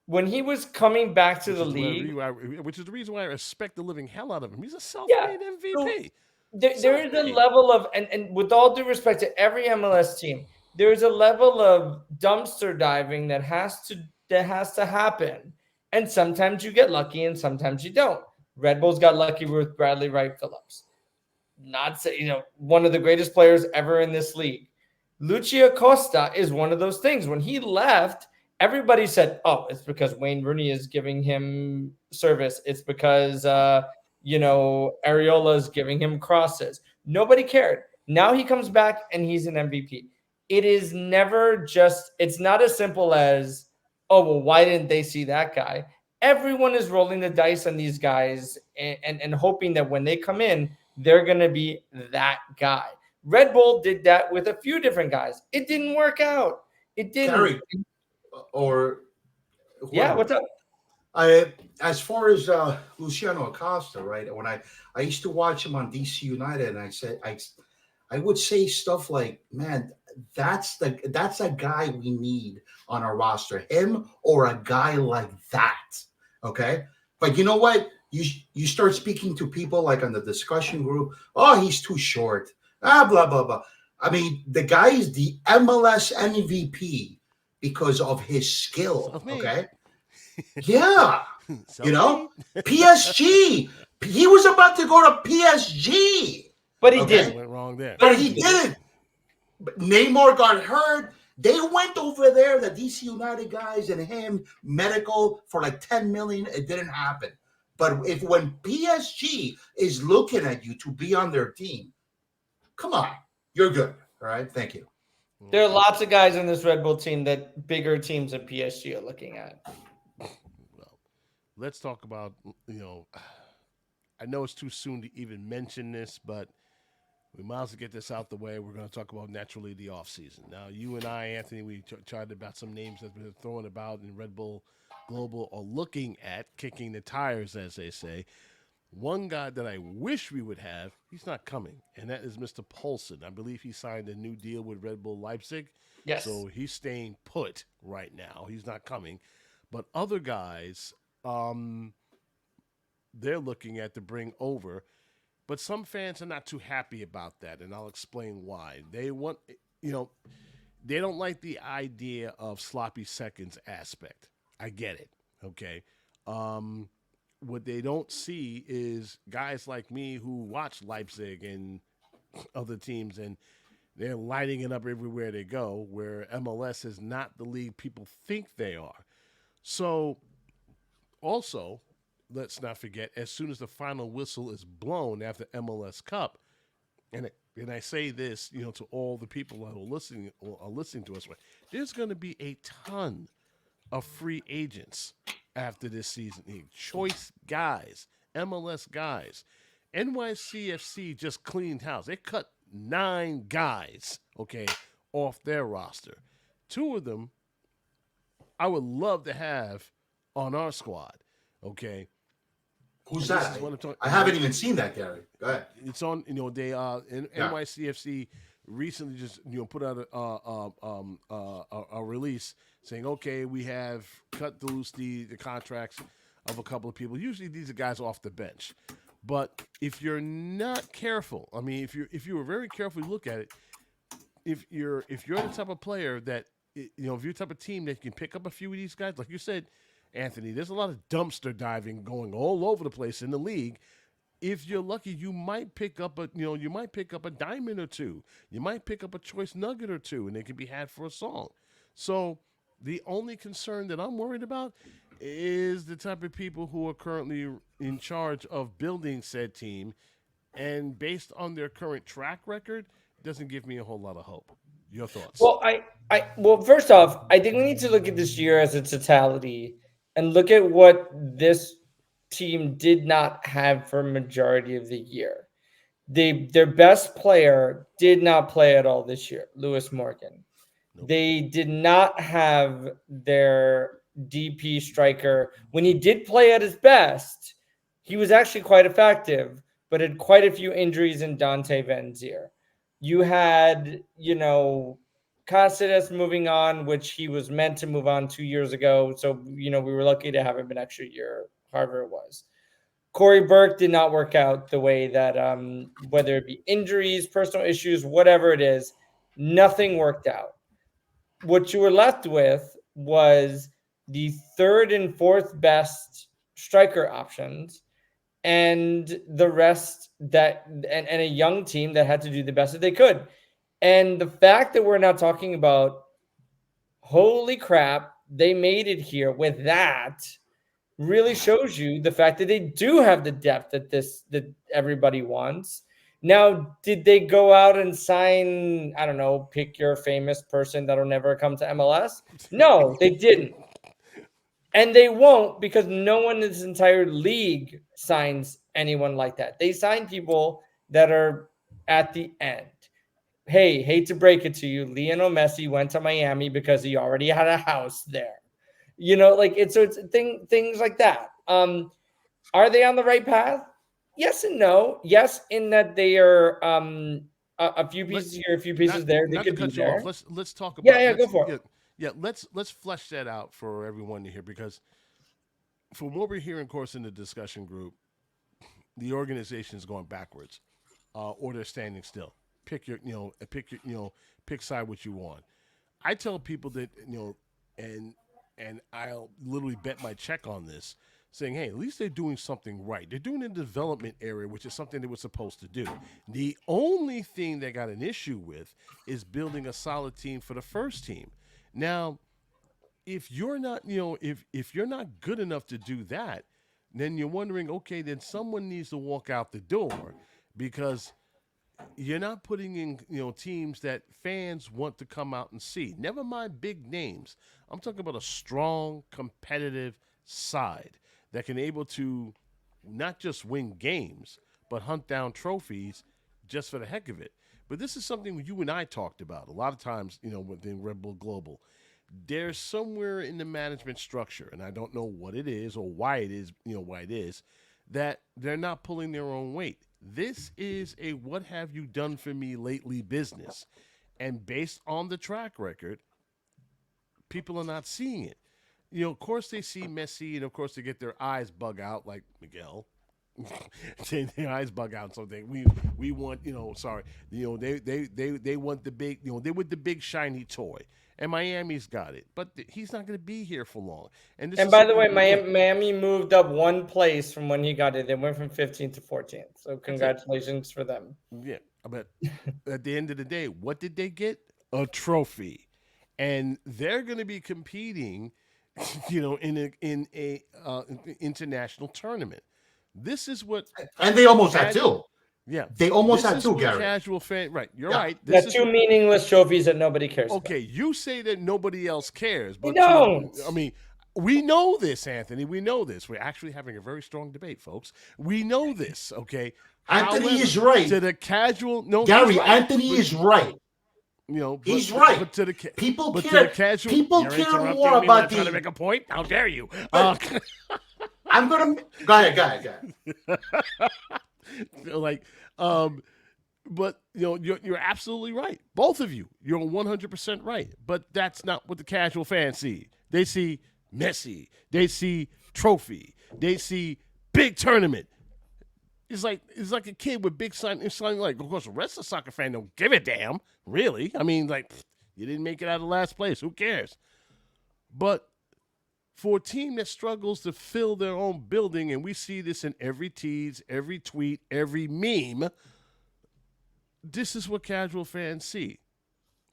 When he was coming back to the league, which is the reason why I respect the living hell out of him. He's a self-made MVP. There is a level of, and with all due respect to every MLS team, there is a level of dumpster diving that has to happen. And sometimes you get lucky and sometimes you don't. Red Bulls got lucky with Bradley Wright Phillips. Not say, one of the greatest players ever in this league. Lucio Acosta is one of those things. When he left, everybody said, oh, it's because Wayne Rooney is giving him service. It's because, Areola is giving him crosses. Nobody cared. Now he comes back and he's an MVP. It is never just, it's not as simple as, oh, well, why didn't they see that guy? Everyone is rolling the dice on these guys and hoping that when they come in, they're going to be that guy. Red Bull did that with a few different guys. It didn't work out. It didn't. Gary, or yeah, what's up? As far as Luciano Acosta, right? When I used to watch him on DC United, and I would say stuff like, "Man, that's a guy we need on our roster, him or a guy like that." Okay, but you know what? You start speaking to people like on the discussion group. Oh, he's too short. Blah blah blah. I mean, the guy is the MLS MVP because of his skill. Okay. Yeah. PSG. He was about to go to PSG. But he didn't. Went wrong there. But he didn't. But Neymar got hurt. They went over there, the DC United guys and him, medical for like 10 million. It didn't happen. But when PSG is looking at you to be on their team, come on, you're good. All right. Thank you. There are lots of guys in this Red Bull team that bigger teams than PSG are looking at. Well, let's talk about, I know it's too soon to even mention this, but we might as well get this out the way. We're going to talk about naturally the offseason. Now, you and I, Anthony, we chatted about some names that have been thrown about in Red Bull Global or looking at kicking the tires, as they say. One guy that I wish we would have, he's not coming, and that is Mr. Poulsen. I believe he signed a new deal with Red Bull Leipzig. Yes. So he's staying put right now. He's not coming. But other guys, they're looking at to bring over. But some fans are not too happy about that, and I'll explain why. They want, they don't like the idea of sloppy seconds aspect. I get it, okay? What they don't see is guys like me who watch Leipzig and other teams, and they're lighting it up everywhere they go, where MLS is not the league people think they are. So, also, let's not forget, as soon as the final whistle is blown after MLS Cup, and I say this, to all the people that are listening to us, there's going to be a ton of free agents after this season. Choice guys, MLS guys. NYCFC just cleaned house. They cut 9 guys, off their roster. 2 of them I would love to have on our squad, okay? Who's that? I haven't even seen that, Gary. Go ahead. It's on, NYCFC recently just, put out a release saying, okay, we have cut loose the contracts of a couple of people. Usually these are guys off the bench. But if you're not careful, if you were very careful to look at it, if you're the type of player that, if you're the type of team that can pick up a few of these guys, like you said, Anthony, there's a lot of dumpster diving going all over the place in the league. If you're lucky, you might pick up a diamond or two. You might pick up a choice nugget or two, and they can be had for a song. So the only concern that I'm worried about is the type of people who are currently in charge of building said team, and based on their current track record, doesn't give me a whole lot of hope. Your thoughts? Well, first off, I think we need to look at this year as a totality and look at what this team did not have for a majority of the year. their best player did not play at all this year, Lewis Morgan. Nope. They did not have their DP striker. When he did play at his best, he was actually quite effective, but had quite a few injuries in Dante Van Zier. You had, Cáceres moving on, which he was meant to move on 2 years ago. So, we were lucky to have him an extra year, however it was. Corey Burke did not work out the way that, whether it be injuries, personal issues, whatever it is, nothing worked out. What you were left with was the third and fourth best striker options, and the rest and a young team that had to do the best that they could. And the fact that we're now talking about, holy crap, they made it here with that, really shows you the fact that they do have the depth that everybody wants. Now, did they go out and sign, I don't know, pick your famous person that'll never come to MLS? No, they didn't. And they won't, because no one in this entire league signs anyone like that. They sign people that are at the end. Hey, hate to break it to you, Lionel Messi went to Miami because he already had a house there. It's things like that. Are they on the right path? Yes and no. Yes, in that they are a few pieces here, a few pieces there. They could be there. Let's talk about. Yeah, go for it. Yeah, let's flesh that out for everyone to hear, because from what we're hearing, of course, in the discussion group, the organization is going backwards, or they're standing still. Pick side what you want. I tell people that, and I'll literally bet my check on this, saying, hey, at least they're doing something right. They're doing it in the development area, which is something they were supposed to do. The only thing they got an issue with is building a solid team for the first team. Now, if you're not, if you're not good enough to do that, then you're wondering, okay, then someone needs to walk out the door, because you're not putting in, teams that fans want to come out and see. Never mind big names. I'm talking about a strong, competitive side that can able to not just win games, but hunt down trophies just for the heck of it. But this is something you and I talked about a lot of times, within Red Bull Global. There's somewhere in the management structure, and I don't know what it is or why it is, that they're not pulling their own weight. This is a what have you done for me lately business. And based on the track record, people are not seeing it. Of course they see Messi, and of course they get their eyes bug out like Miguel. Their eyes bug out. So we want, they want the big, they want the big shiny toy. And Miami's got it, but he's not going to be here for long. And by the way, Miami moved up one place from when he got it. They went from 15th to 14th. So congratulations for them. Yeah, but at the end of the day, what did they get? A trophy, and they're going to be competing, in a international tournament. This is what, and they almost had two. Yeah, they almost had two, Gary. Casual fan, right? You're right. That's two meaningless trophies that nobody cares about. Okay, you say that nobody else cares, but we know this, Anthony. We know this. We're actually having a very strong debate, folks. We know this. Okay, Anthony is right. To the casual, Gary, right. Anthony is right. He's right. But to the people care. To the casual, people care more about trying to make a point. How dare you? I'm gonna go ahead. But you're absolutely right. Both of you, you're 100% right. But that's not what the casual fans see. They see Messi. They see trophy. They see big tournament. It's like a kid with big sign. It's like, of course, the rest of the soccer fan don't give a damn. Really, I mean, you didn't make it out of last place. Who cares? But for a team that struggles to fill their own building, and we see this in every tease, every tweet, every meme, this is what casual fans see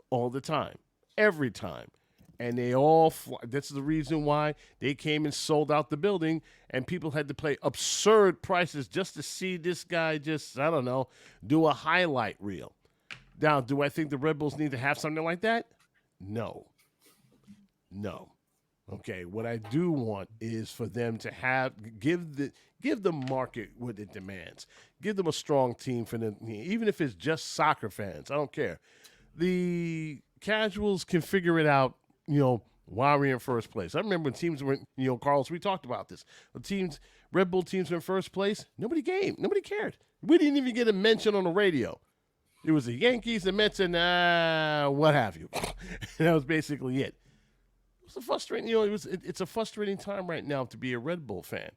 all the time, every time. And they all that's the reason why they came and sold out the building, and people had to pay absurd prices just to see this guy do a highlight reel. Now, do I think the Red Bulls need to have something like that? No. Okay, what I do want is for them to give the market what it demands. Give them a strong team for them, even if it's just soccer fans. I don't care. The casuals can figure it out, while we're in first place. I remember when teams were, Carlos, we talked about this. The Red Bull teams were in first place. Nobody cared. We didn't even get a mention on the radio. It was the Yankees, the Mets, and what have you. And that was basically it. It was a frustrating, it's a frustrating time right now to be a Red Bull fan.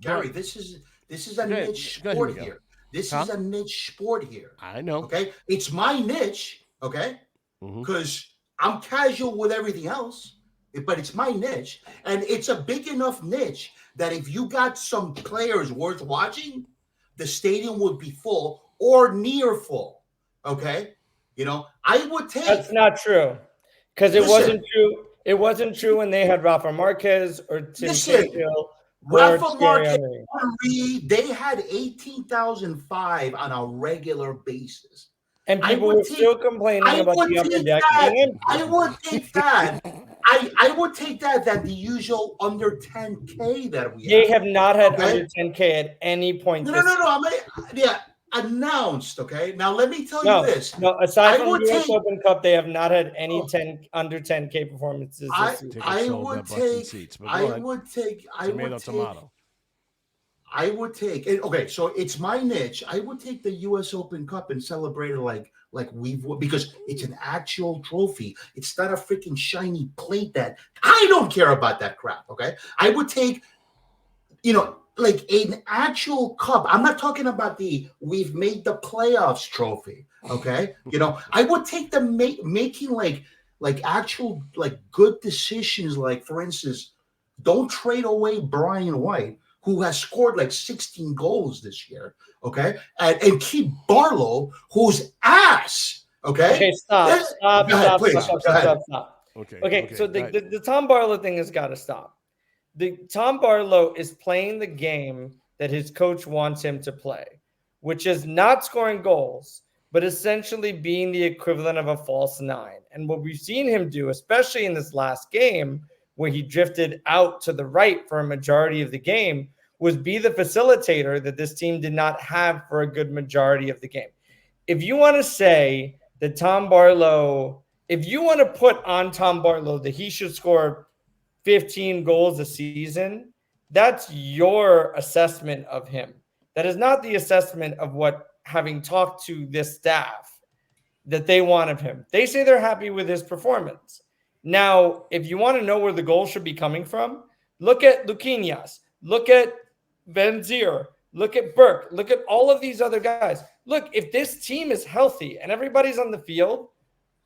Gary, this is a niche sport here. This is a niche sport here. I know. Okay, it's my niche. Okay, because I'm casual with everything else, but it's my niche, and it's a big enough niche that if you got some players worth watching, the stadium would be full or near full. Okay, I would take. That's not true, because it wasn't true. It wasn't true when they had Rafa Marquez or Tim Cahill. Rafa Marquez, they had 18,005 on a regular basis. And people were still complaining about the upper deck. I would take that. I would take that than the usual under 10K that we have. They have not had under 10K at any point. No. Announced. Okay. Now let me tell you this. No, aside from the US Open Cup, they have not had any under 10K performances. I would take. Okay, so it's my niche. I would take the U.S. Open Cup and celebrate it like because it's an actual trophy. It's not a freaking shiny plate that I don't care about that crap. Okay, I would take, like an actual cup. I'm not talking about we've made the playoffs trophy. Okay, I would take the making like actual good decisions. Like for instance, don't trade away Brian White, who has scored 16 goals this year, okay? And keep Barlow, who's ass, okay? Okay, stop. Okay, so the Tom Barlow thing has got to stop. Tom Barlow is playing the game that his coach wants him to play, which is not scoring goals, but essentially being the equivalent of a false nine. And what we've seen him do, especially in this last game, where he drifted out to the right for a majority of the game, was be the facilitator that this team did not have for a good majority of the game. If you want to say that Tom Barlow, if you want to put on Tom Barlow that he should score 15 goals a season, that's your assessment of him. That is not the assessment of what, having talked to this staff, that they want of him. They say they're happy with his performance. Now, if you want to know where the goals should be coming from, look at Luquinhas, look at Benzier, look at Burke, look at all of these other guys. Look, if this team is healthy and everybody's on the field,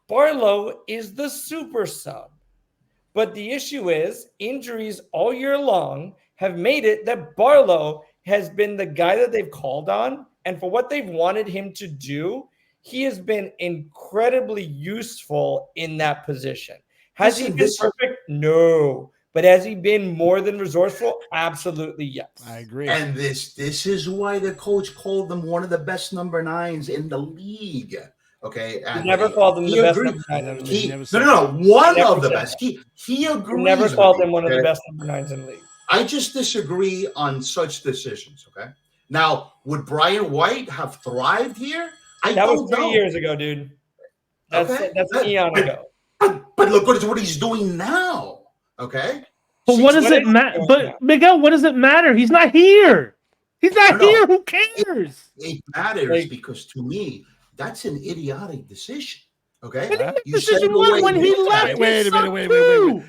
Barlow is the super sub. But the issue is injuries all year long have made it that Barlow has been the guy that they've called on. And for what they've wanted him to do, he has been incredibly useful in that position. Has he been perfect? No. But has he been more than resourceful? Absolutely, yes. I agree. And this is why the coach called them one of the best number 9s in the league. Okay, he never called him the best number 9 in the league. One of the best. He agrees. He never called him one of the best number 9s in the league. I just disagree on such decisions. Okay. Now, would Brian White have thrived here? That was 3 years ago, dude. That's an eon ago. But look what he's doing now. Okay. But what does it matter? But Miguel, what does it matter? He's not here. He's not here. Who cares? It matters because to me, that's an idiotic decision. Okay. Decision when he left. Wait a minute.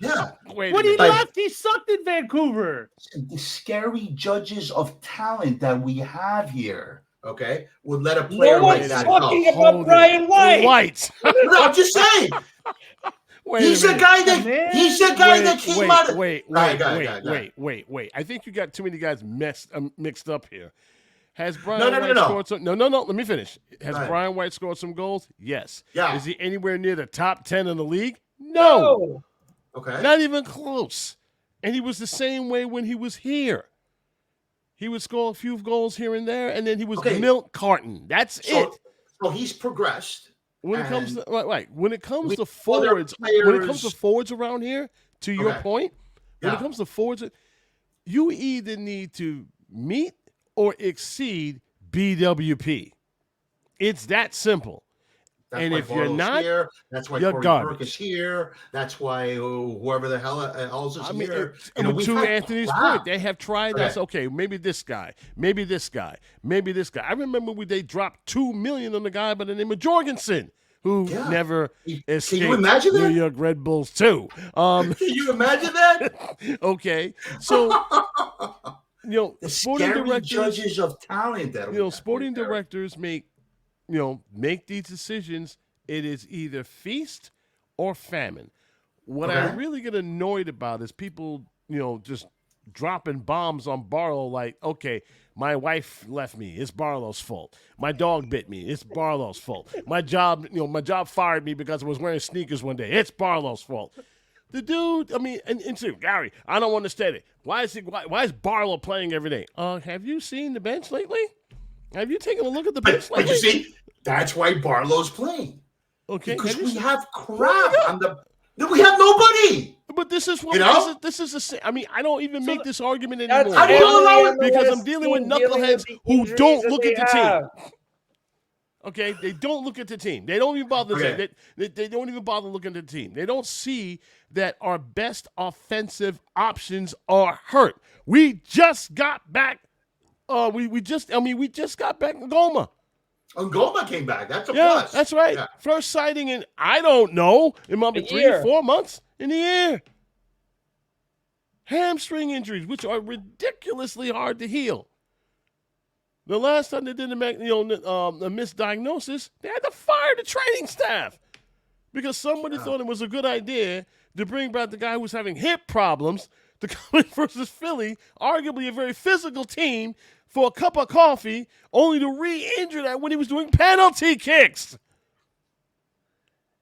Yeah. When he left, he sucked in Vancouver. The scary judges of talent that we have here, okay, would let a player like that go. No one's talking about Brian White. No, I'm just saying. He's a guy that came out of. Wait. I think you got too many guys mixed up here. Has Brian White scored some? No. Let me finish. Has Brian White scored some goals? Yes. Yeah. Is he anywhere near the top 10 in the league? No. Okay. Not even close. And he was the same way when he was here. He would score a few goals here and there, and then he was milk carton. That's it. So he's progressed. when it comes to when it comes to other forwards, when it comes to players- forwards around here, to your Okay. point, when it Yeah. comes to forwards, you either need to meet or exceed BWP. It's that simple. That's And why if you're Barlow's not, here. That's why you're Corey garbage. Burke is here. That's why whoever the hell else is I mean, here. to Anthony's point, they have tried Okay. us. Okay, maybe this guy, maybe this guy, maybe this guy. I remember when they dropped $2 million on the guy by the name of Jorgensen, who Yeah. never Can escaped you imagine New that? York Red Bulls too. Can you imagine that? Okay, so The sporting scary directors, judges of talent that we have sporting right there. directors make these decisions. It is either feast or famine. What I Okay. really get annoyed about is people, just dropping bombs on Barlow. Like, okay, my wife left me. It's Barlow's fault. My dog bit me. It's Barlow's fault. My job fired me because I was wearing sneakers one day. It's Barlow's fault. The dude, and so, Gary, I don't understand it. Why is Barlow playing every day? Have you seen the bench lately? Have you taken a look at the bench But lately? you see, that's why Barlow's playing. Okay, Because have you we seen- have crap on the. No, we have nobody. But this is what You know? this is the same. I don't even make this argument That's anymore. How do you allow it? Because I'm dealing with knuckleheads who don't look at the team. Okay, they don't look at the team. They don't even bother. Okay. They don't even bother looking at the team. They don't see that our best offensive options are hurt. We just got back. We just got back Ngoma. Ngoma came back. That's a Yeah, plus. that's right. Yeah. First sighting in I don't know. It might be A 3 year. 4 months in the year. Hamstring injuries, which are ridiculously hard to heal. The last time they did a misdiagnosis, they had to fire the training staff because somebody thought it was a good idea to bring back the guy who was having hip problems to come in versus Philly, arguably a very physical team, for a cup of coffee, only to re-injure that when he was doing penalty kicks.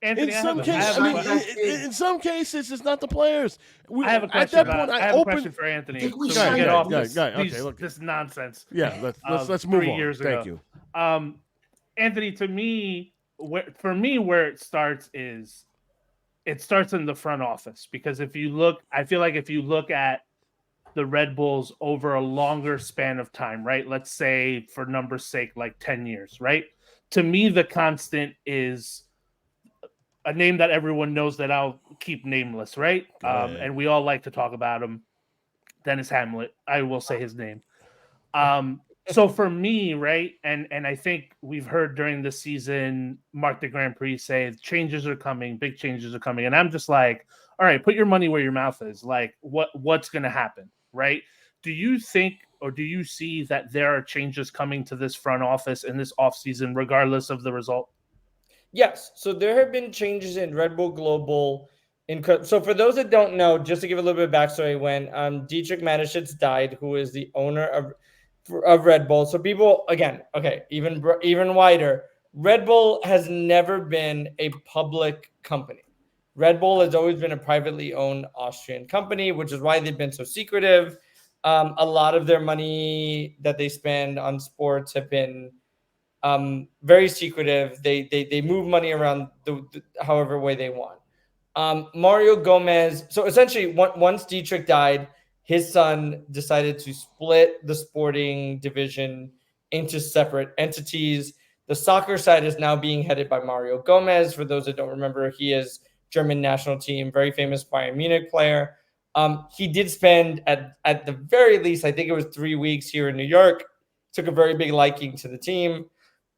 Anthony, In some cases, it's not the players. I have a question. At that point, I have I a question opened. for Anthony. think we So we should- get off Yeah, this, okay, these- look. this nonsense. Yeah, let's of move 3 on. years Thank ago. you. Anthony, to me, where it starts is it starts in the front office, because I feel like if you look at the Red Bulls over a longer span of time, right? Let's say for numbers' sake, like 10 years, right? To me, the constant is a name that everyone knows that I'll keep nameless, right? ahead. And we all like to talk about him. Dennis Hamlet. I will say his name. So for me, right, and I think we've heard during the season, Mark the Grand Prix say changes are coming, big changes are coming, and I'm just like, all right, put your money where your mouth is. Like, what's going to happen, right? Do you think, or do you see that there are changes coming to this front office in this offseason, regardless of the result? Yes. So there have been changes in Red Bull Global. So for those that don't know, just to give a little bit of backstory, when Dietrich Mateschitz died, who is the owner of Red Bull. So people, again, okay, even wider, Red Bull has never been a public company. Red Bull has always been a privately owned Austrian company, which is why they've been so secretive. A lot of their money that they spend on sports have been very secretive. They move money around however way they want. Mario Gomez. So essentially, once Dietrich died, his son decided to split the sporting division into separate entities. The soccer side is now being headed by Mario Gomez. For those that don't remember, he is German national team, very famous Bayern Munich player. He did spend at the very least, I think it was 3 weeks here in New York. Took a very big liking to the team.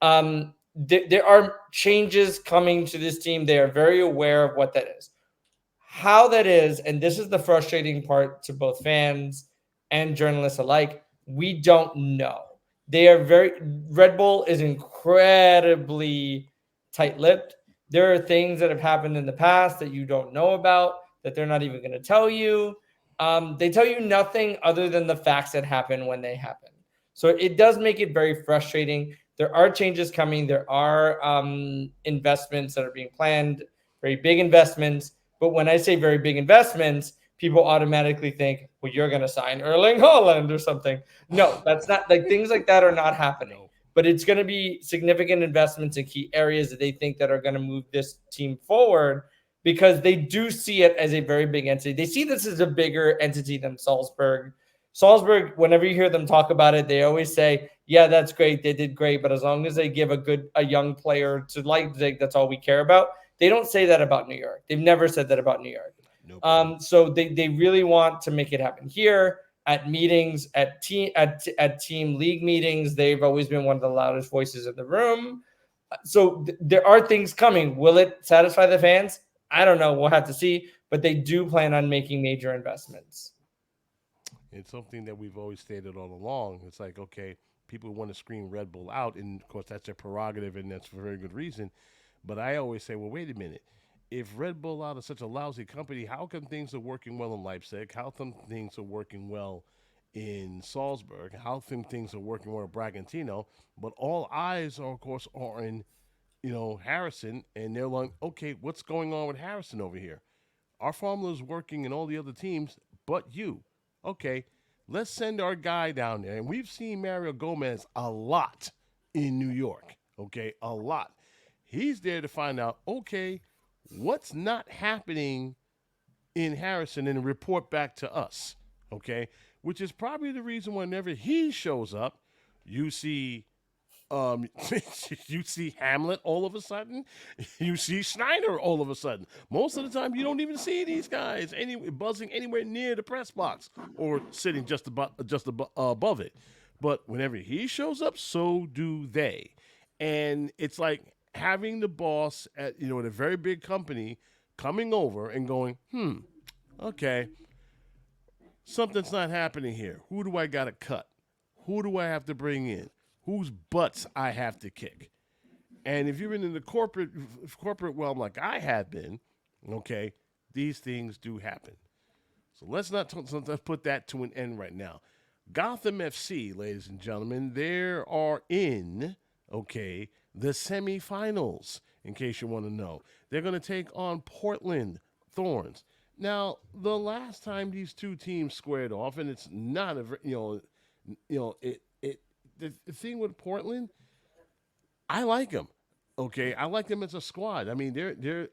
There are changes coming to this team. They are very aware of what that is. How that is, and this is the frustrating part to both fans and journalists alike, we don't know. Red Bull is incredibly tight-lipped. There are things that have happened in the past that you don't know about, that they're not even going to tell you. They tell you nothing other than the facts that happen when they happen. So it does make it very frustrating. There are changes coming. There are investments that are being planned, very big investments. But when I say very big investments, people automatically think, well, you're going to sign Erling Haaland or something. No, that's not, like, things like that are not happening. but it's going to be significant investments in key areas that they think that are going to move this team forward, because they do see it as a very big entity. They see this as a bigger entity than Salzburg. Salzburg, whenever you hear them talk about it, they always say, yeah, that's great. They did great. But as long as they give a young player to Leipzig, that's all we care about. They don't say that about New York. They've never said that about New York. Nope. So they really want to make it happen here at meetings, at team league meetings. They've always been one of the loudest voices in the room. So there are things coming. Will it satisfy the fans? I don't know. We'll have to see. But they do plan on making major investments. It's something that we've always stated all along. It's like, okay, people want to scream Red Bull out, and of course that's their prerogative, and that's for a very good reason. But I always say, well, wait a minute. If Red Bull out is such a lousy company, how come things are working well in Leipzig? How come things are working well in Salzburg? How come things are working well in Bragantino? But all eyes are, of course, on, Harrison, and they're like, okay, what's going on with Harrison over here? Our formula is working in all the other teams, but you. Okay, let's send our guy down there. And we've seen Mario Gomez a lot in New York, okay, a lot. He's there to find out, okay, what's not happening in Harrison and report back to us, okay, which is probably the reason whenever he shows up, you see you see Hamlet all of a sudden, you see Schneider all of a sudden. Most of the time, you don't even see these guys buzzing anywhere near the press box or sitting just above it. But whenever he shows up, so do they. And it's like having the boss at a very big company coming over and going, okay, something's not happening here. Who do I got to cut? Who do I have to bring in? Whose butts I have to kick? And if you've been in the corporate realm like I have been, okay, these things do happen. So let's put that to an end right now. Gotham FC, ladies and gentlemen, they are in, okay, the semifinals, in case you want to know. They're going to take on Portland Thorns. Now, the last time these two teams squared off, and it's not the thing with Portland, I like them. Okay, I like them as a squad. I mean, they're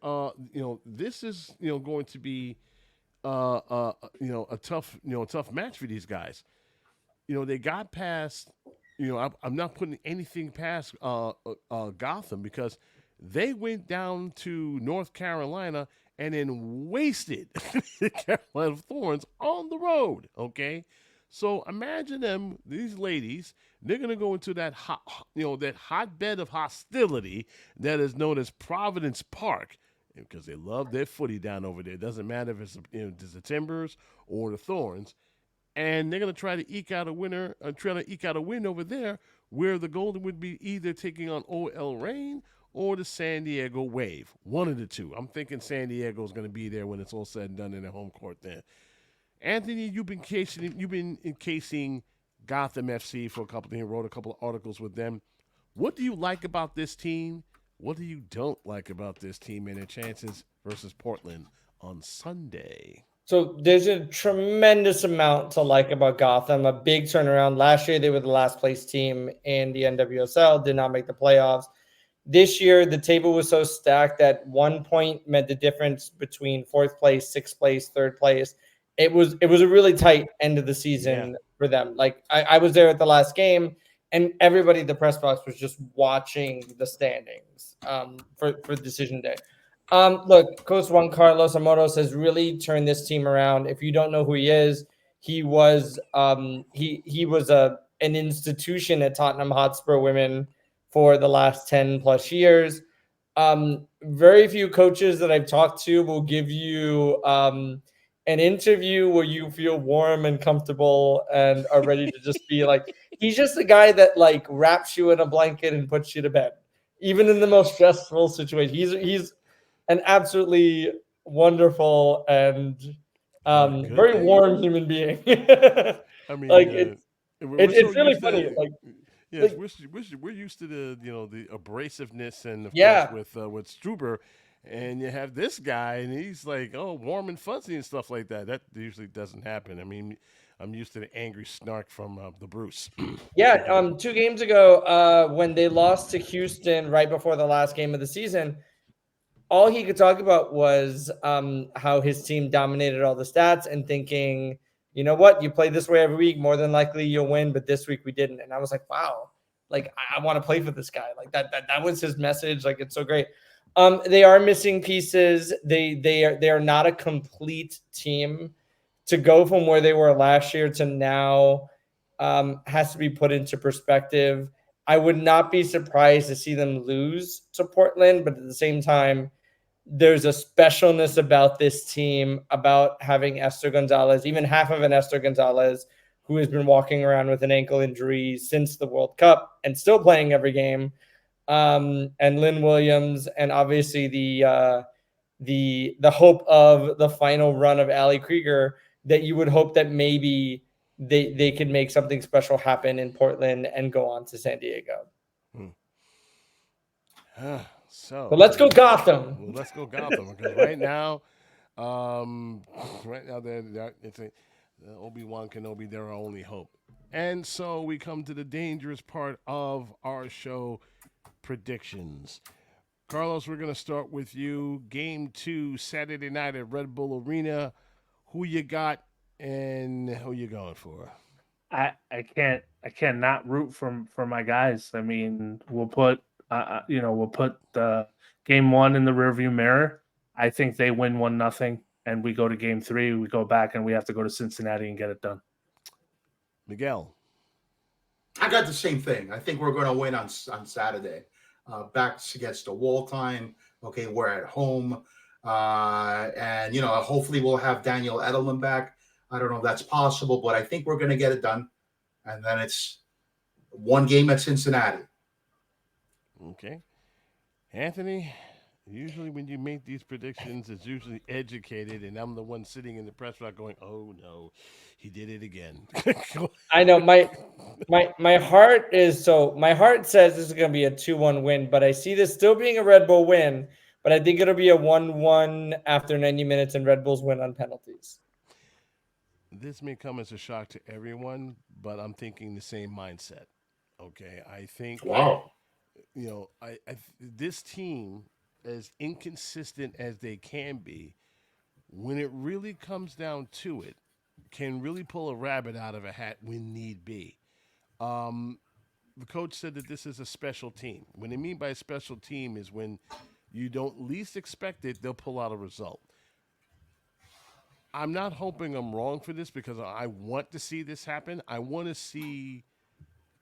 this is going to be a tough match for these guys. They got past. I'm not putting anything past Gotham, because they went down to North Carolina and then wasted the Carolina Thorns on the road. Okay. So imagine these ladies, they're going to go into that that hotbed of hostility that is known as Providence Park, because they love their footy down over there. It doesn't matter if it's the Timbers or the Thorns. And they're going to try to eke out a win over there, where the Golden would be either taking on OL Reign or the San Diego Wave. One of the two. I'm thinking San Diego is going to be there when it's all said and done in their home court there. Anthony, you've been encasing Gotham FC for a couple of things. Wrote a couple of articles with them. What do you like about this team? What do you don't like about this team and their chances versus Portland on Sunday? So there's a tremendous amount to like about Gotham. A big turnaround. Last year, they were the last place team in the NWSL, did not make the playoffs. This year, the table was so stacked that 1 point meant the difference between fourth place, sixth place, third place. It was a really tight end of the season for them. Like I was there at the last game, and everybody in the press box was just watching the standings for decision day. Look, Coach Juan Carlos Amoros has really turned this team around. If you don't know who he is, he was an institution at Tottenham Hotspur Women for the last 10 plus years. Very few coaches that I've talked to will give you an interview where you feel warm and comfortable and are ready to just be like, he's just a guy that like wraps you in a blanket and puts you to bed, even in the most stressful situation. He's an absolutely wonderful and very warm human being. I mean, like it's really funny. Yes, we're used to the abrasiveness and of course with Struber, and you have this guy and he's like warm and fuzzy and stuff like that. That usually doesn't happen. I mean, I'm used to the angry snark from the Bruce. Yeah, 2 games ago, when they lost to Houston right before the last game of the season, all he could talk about was how his team dominated all the stats and thinking, you know what, you play this way every week, more than likely you'll win, but this week we didn't. And I was like, wow, like I want to play for this guy. Like that was his message. Like it's so great. They are missing pieces. They are not a complete team. To go from where they were last year to now has to be put into perspective. I would not be surprised to see them lose to Portland, but at the same time, there's a specialness about this team, about having Esther Gonzalez, even half of an Esther Gonzalez, who has been walking around with an ankle injury since the World Cup and still playing every game, and Lynn Williams, and obviously the hope of the final run of Ali Krieger, that you would hope that maybe they could make something special happen in Portland and go on to San Diego. But let's go Gotham. Well, let's go Gotham, because right now, it's Obi-Wan Kenobi, they're our only hope. And so we come to the dangerous part of our show, predictions. Carlos, we're going to start with you. Game 2, Saturday night at Red Bull Arena. Who you got and who you going for? I cannot root for my guys. I mean, we'll put game 1 in the rearview mirror. I think they win 1-0, and we go to game 3. We go back and we have to go to Cincinnati and get it done. Miguel, I got the same thing. I think we're going to win on Saturday. Backs against the wall time. Okay, we're at home. And, hopefully we'll have Daniel Edelman back. I don't know if that's possible, but I think we're going to get it done. And then it's 1 game at Cincinnati. Okay. Anthony, usually when you make these predictions, it's usually educated, and I'm the one sitting in the press box going, oh, no, he did it again. I know. My heart says this is going to be a 2-1 win, but I see this still being a Red Bull win, but I think it'll be a 1-1 after 90 minutes, and Red Bulls win on penalties. This may come as a shock to everyone, but I'm thinking the same mindset. Okay, I think, wow, this team, as inconsistent as they can be, when it really comes down to it, can really pull a rabbit out of a hat when need be. The coach said that this is a special team. What I mean by a special team is when you don't least expect it, they'll pull out a result. I'm not hoping I'm wrong for this, because I want to see this happen. I want to see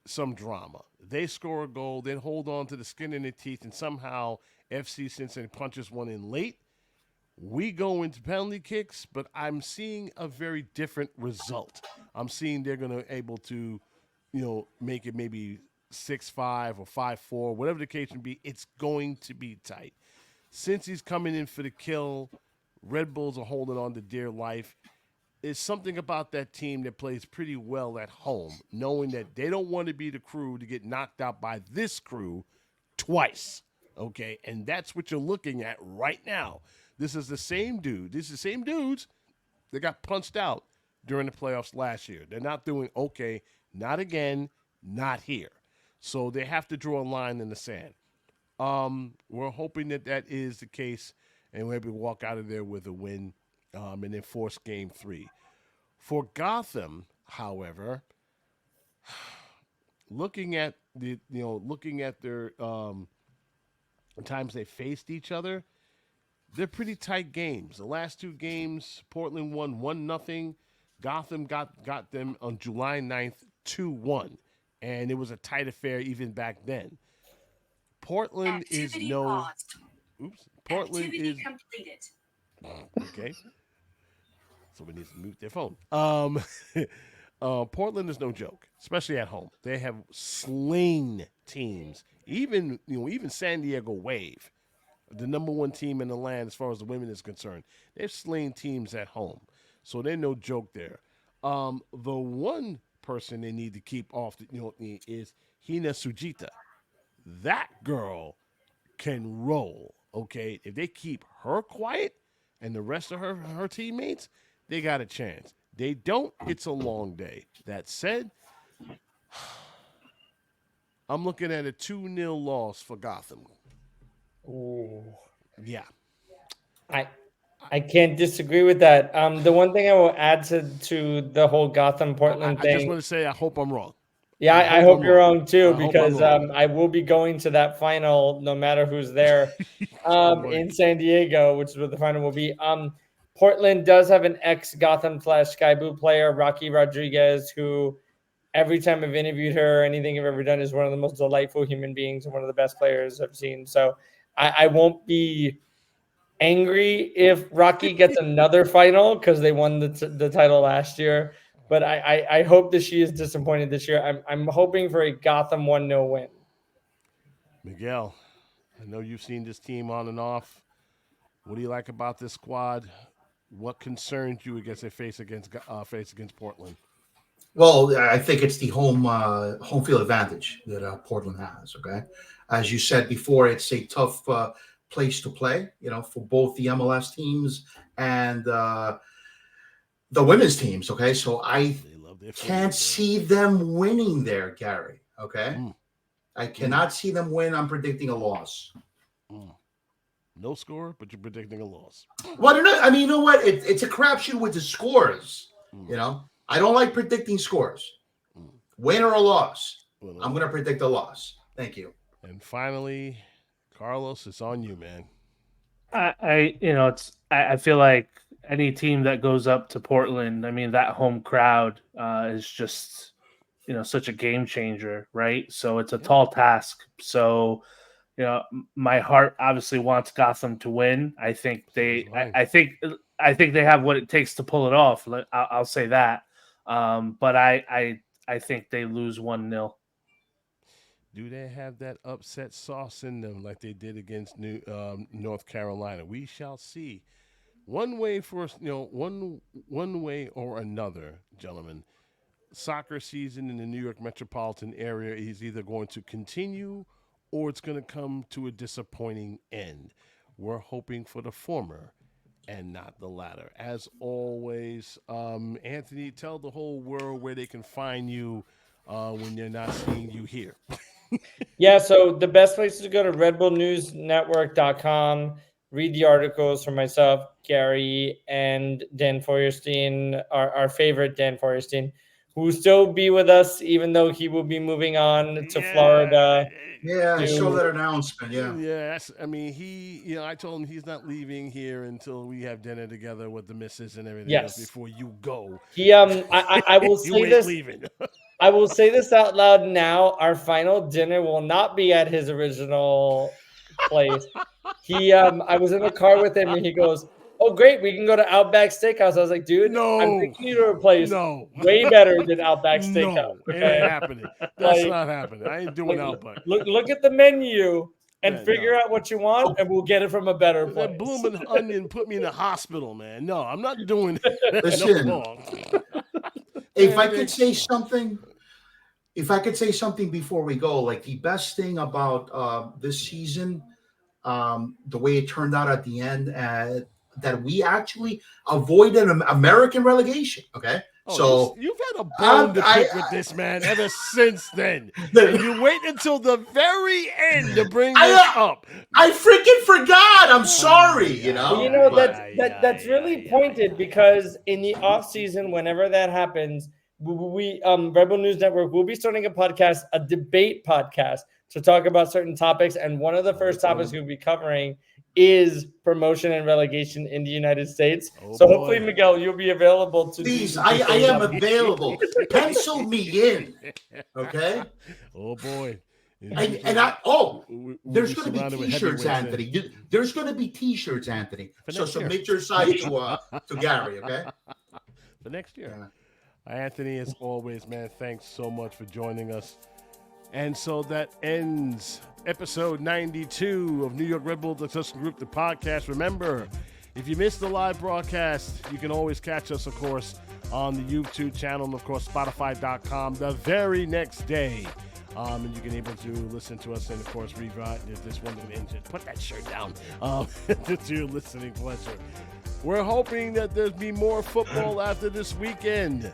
some drama. They score a goal, then hold on to the skin in their teeth, and somehow FC Cincinnati punches one in late. We go into penalty kicks, but I'm seeing a very different result. I'm seeing they're going to able to, make it maybe 6-5 or 5-4, whatever the case may be. It's going to be tight. Since he's coming in for the kill, Red Bulls are holding on to dear life. There's something about that team that plays pretty well at home, knowing that they don't want to be the crew to get knocked out by this crew twice, okay? And that's what you're looking at right now. This is the same dude. These are the same dudes that got punched out during the playoffs last year. They're not doing okay, not again, not here. So they have to draw a line in the sand. We're hoping that is the case, and we'll maybe walk out of there with a win, and then force game 3. For Gotham, however, looking at their times they faced each other, they're pretty tight games. The last 2 games, Portland won 1-0. Gotham got them on July 9th 2-1, and it was a tight affair even back then. Portland Activity is no. paused. Oops. Portland Activity is completed. okay. Somebody needs to mute their phone. Portland is no joke, especially at home. They have slain teams. Even San Diego Wave, the number 1 team in the land as far as the women is concerned, they've slain teams at home. So they're no joke there. The one person they need to keep off is Hina Sujita. That girl can roll, okay? If they keep her quiet and the rest of her teammates, they got a chance. They don't, it's a long day. That said, I'm looking at a 2-0 loss for Gotham. Ooh. Yeah. I can't disagree with that. The one thing I will add to the whole Gotham Portland I thing. just want to say I hope I'm wrong. Yeah, I hope you're wrong too, I hope because I'm wrong. I will be going to that final no matter who's there in San Diego, which is what the final will be. Portland does have an ex-Gotham Sky Blue player, Rocky Rodriguez, who every time I've interviewed her or anything I've ever done is one of the most delightful human beings and one of the best players I've seen. So I won't be angry if Rocky gets another final because they won the title last year. But I hope that she is disappointed this year. I'm hoping for a Gotham 1-0 win. Miguel, I know you've seen this team on and off. What do you like about this squad? What concerns you against their face against Portland? Well, I think it's the home field advantage that Portland has. Okay, as you said before, it's a tough place to play. For both the MLS teams and the women's teams. Okay, so I can't see them winning there, Gary. Okay, I cannot see them win. I'm predicting a loss. No score, but you're predicting a loss. Well, I mean, you know what? It's a crapshoot with the scores. I don't like predicting scores. Win or a loss. I'm going to predict a loss. Thank you. And finally, Carlos, it's on you, man. I feel like any team that goes up to Portland, I mean, that home crowd is just, such a game changer, right? So it's a tall task. So, my heart obviously wants Gotham to win. I think they have what it takes to pull it off. I'll say that. But I think they lose 1-0. Do they have that upset sauce in them like they did against North Carolina? We shall see. One way or another, gentlemen, soccer season in the New York metropolitan area is either going to continue or it's going to come to a disappointing end. We're hoping for the former and not the latter. As always, Anthony, tell the whole world where they can find you when they're not seeing you here. Yeah, so the best place is to go to redbullnewsnetwork.com, read the articles from myself, Gary, and Dan Feuerstein, our favorite Dan Feuerstein, who will still be with us, even though he will be moving on to Florida. Yeah, I saw that announcement. Yeah. Yes. I mean, I told him he's not leaving here until we have dinner together with the missus and everything else before you go. I will say this. Leaving. I will say this out loud now. Our final dinner will not be at his original place. I was in the car with him and he goes, "Oh, great, we can go to Outback Steakhouse." I was like, "Dude, I'm thinking you to a place way better than Outback Steakhouse." No, it ain't happening. That's not happening. I ain't doing Outback. Look at the menu and figure out what you want, and we'll get it from a better place. That blooming onion put me in the hospital, man. No, I'm not doing that. Listen, if I could say something before we go, like the best thing about this season, the way it turned out at the end, that we actually avoided an American relegation. Okay, so you've had a bone to pick with this man ever since then. And you wait until the very end to bring this up. I freaking forgot. I'm sorry. That's really pointed because in the off season, whenever that happens, we Red Bull News Network will be starting a podcast, a debate podcast, to talk about certain topics. And one of the first topics we'll be covering is promotion and relegation in the United States. Hopefully, Miguel, you'll be available to. Please, I am available. Pencil me in. Okay. Oh boy. There's going to be T-shirts, Anthony. There's going to be T-shirts, Anthony. So submit your site to Gary, okay? For next year. Anthony, as always, man, thanks so much for joining us. And so that ends episode 92 of New York Red Bull Discussion Group, the podcast. Remember, if you missed the live broadcast, you can always catch us, of course, on the YouTube channel and, of course, Spotify.com the very next day. And you can able to listen to us and, of course, read this one engine. Put that shirt down to your listening pleasure. We're hoping that there'll be more football after this weekend.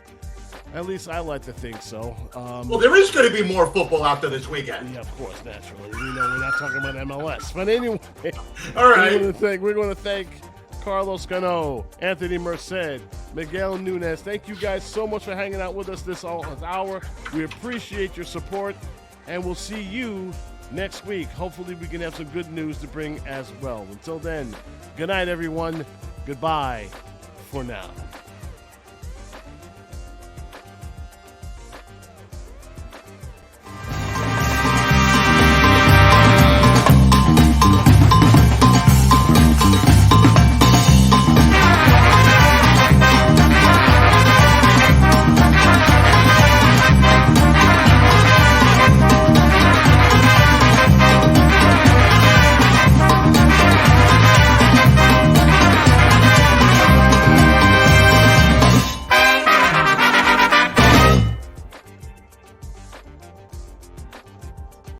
At least I like to think so. Well, there is going to be more football after this weekend. Yeah, of course, naturally. We know we're not talking about MLS. But anyway, all right. We're going to thank Carlos Cano, Anthony Merced, Miguel Nunez. Thank you guys so much for hanging out with us this hour. We appreciate your support, and we'll see you next week. Hopefully we can have some good news to bring as well. Until then, good night, everyone. Goodbye for now.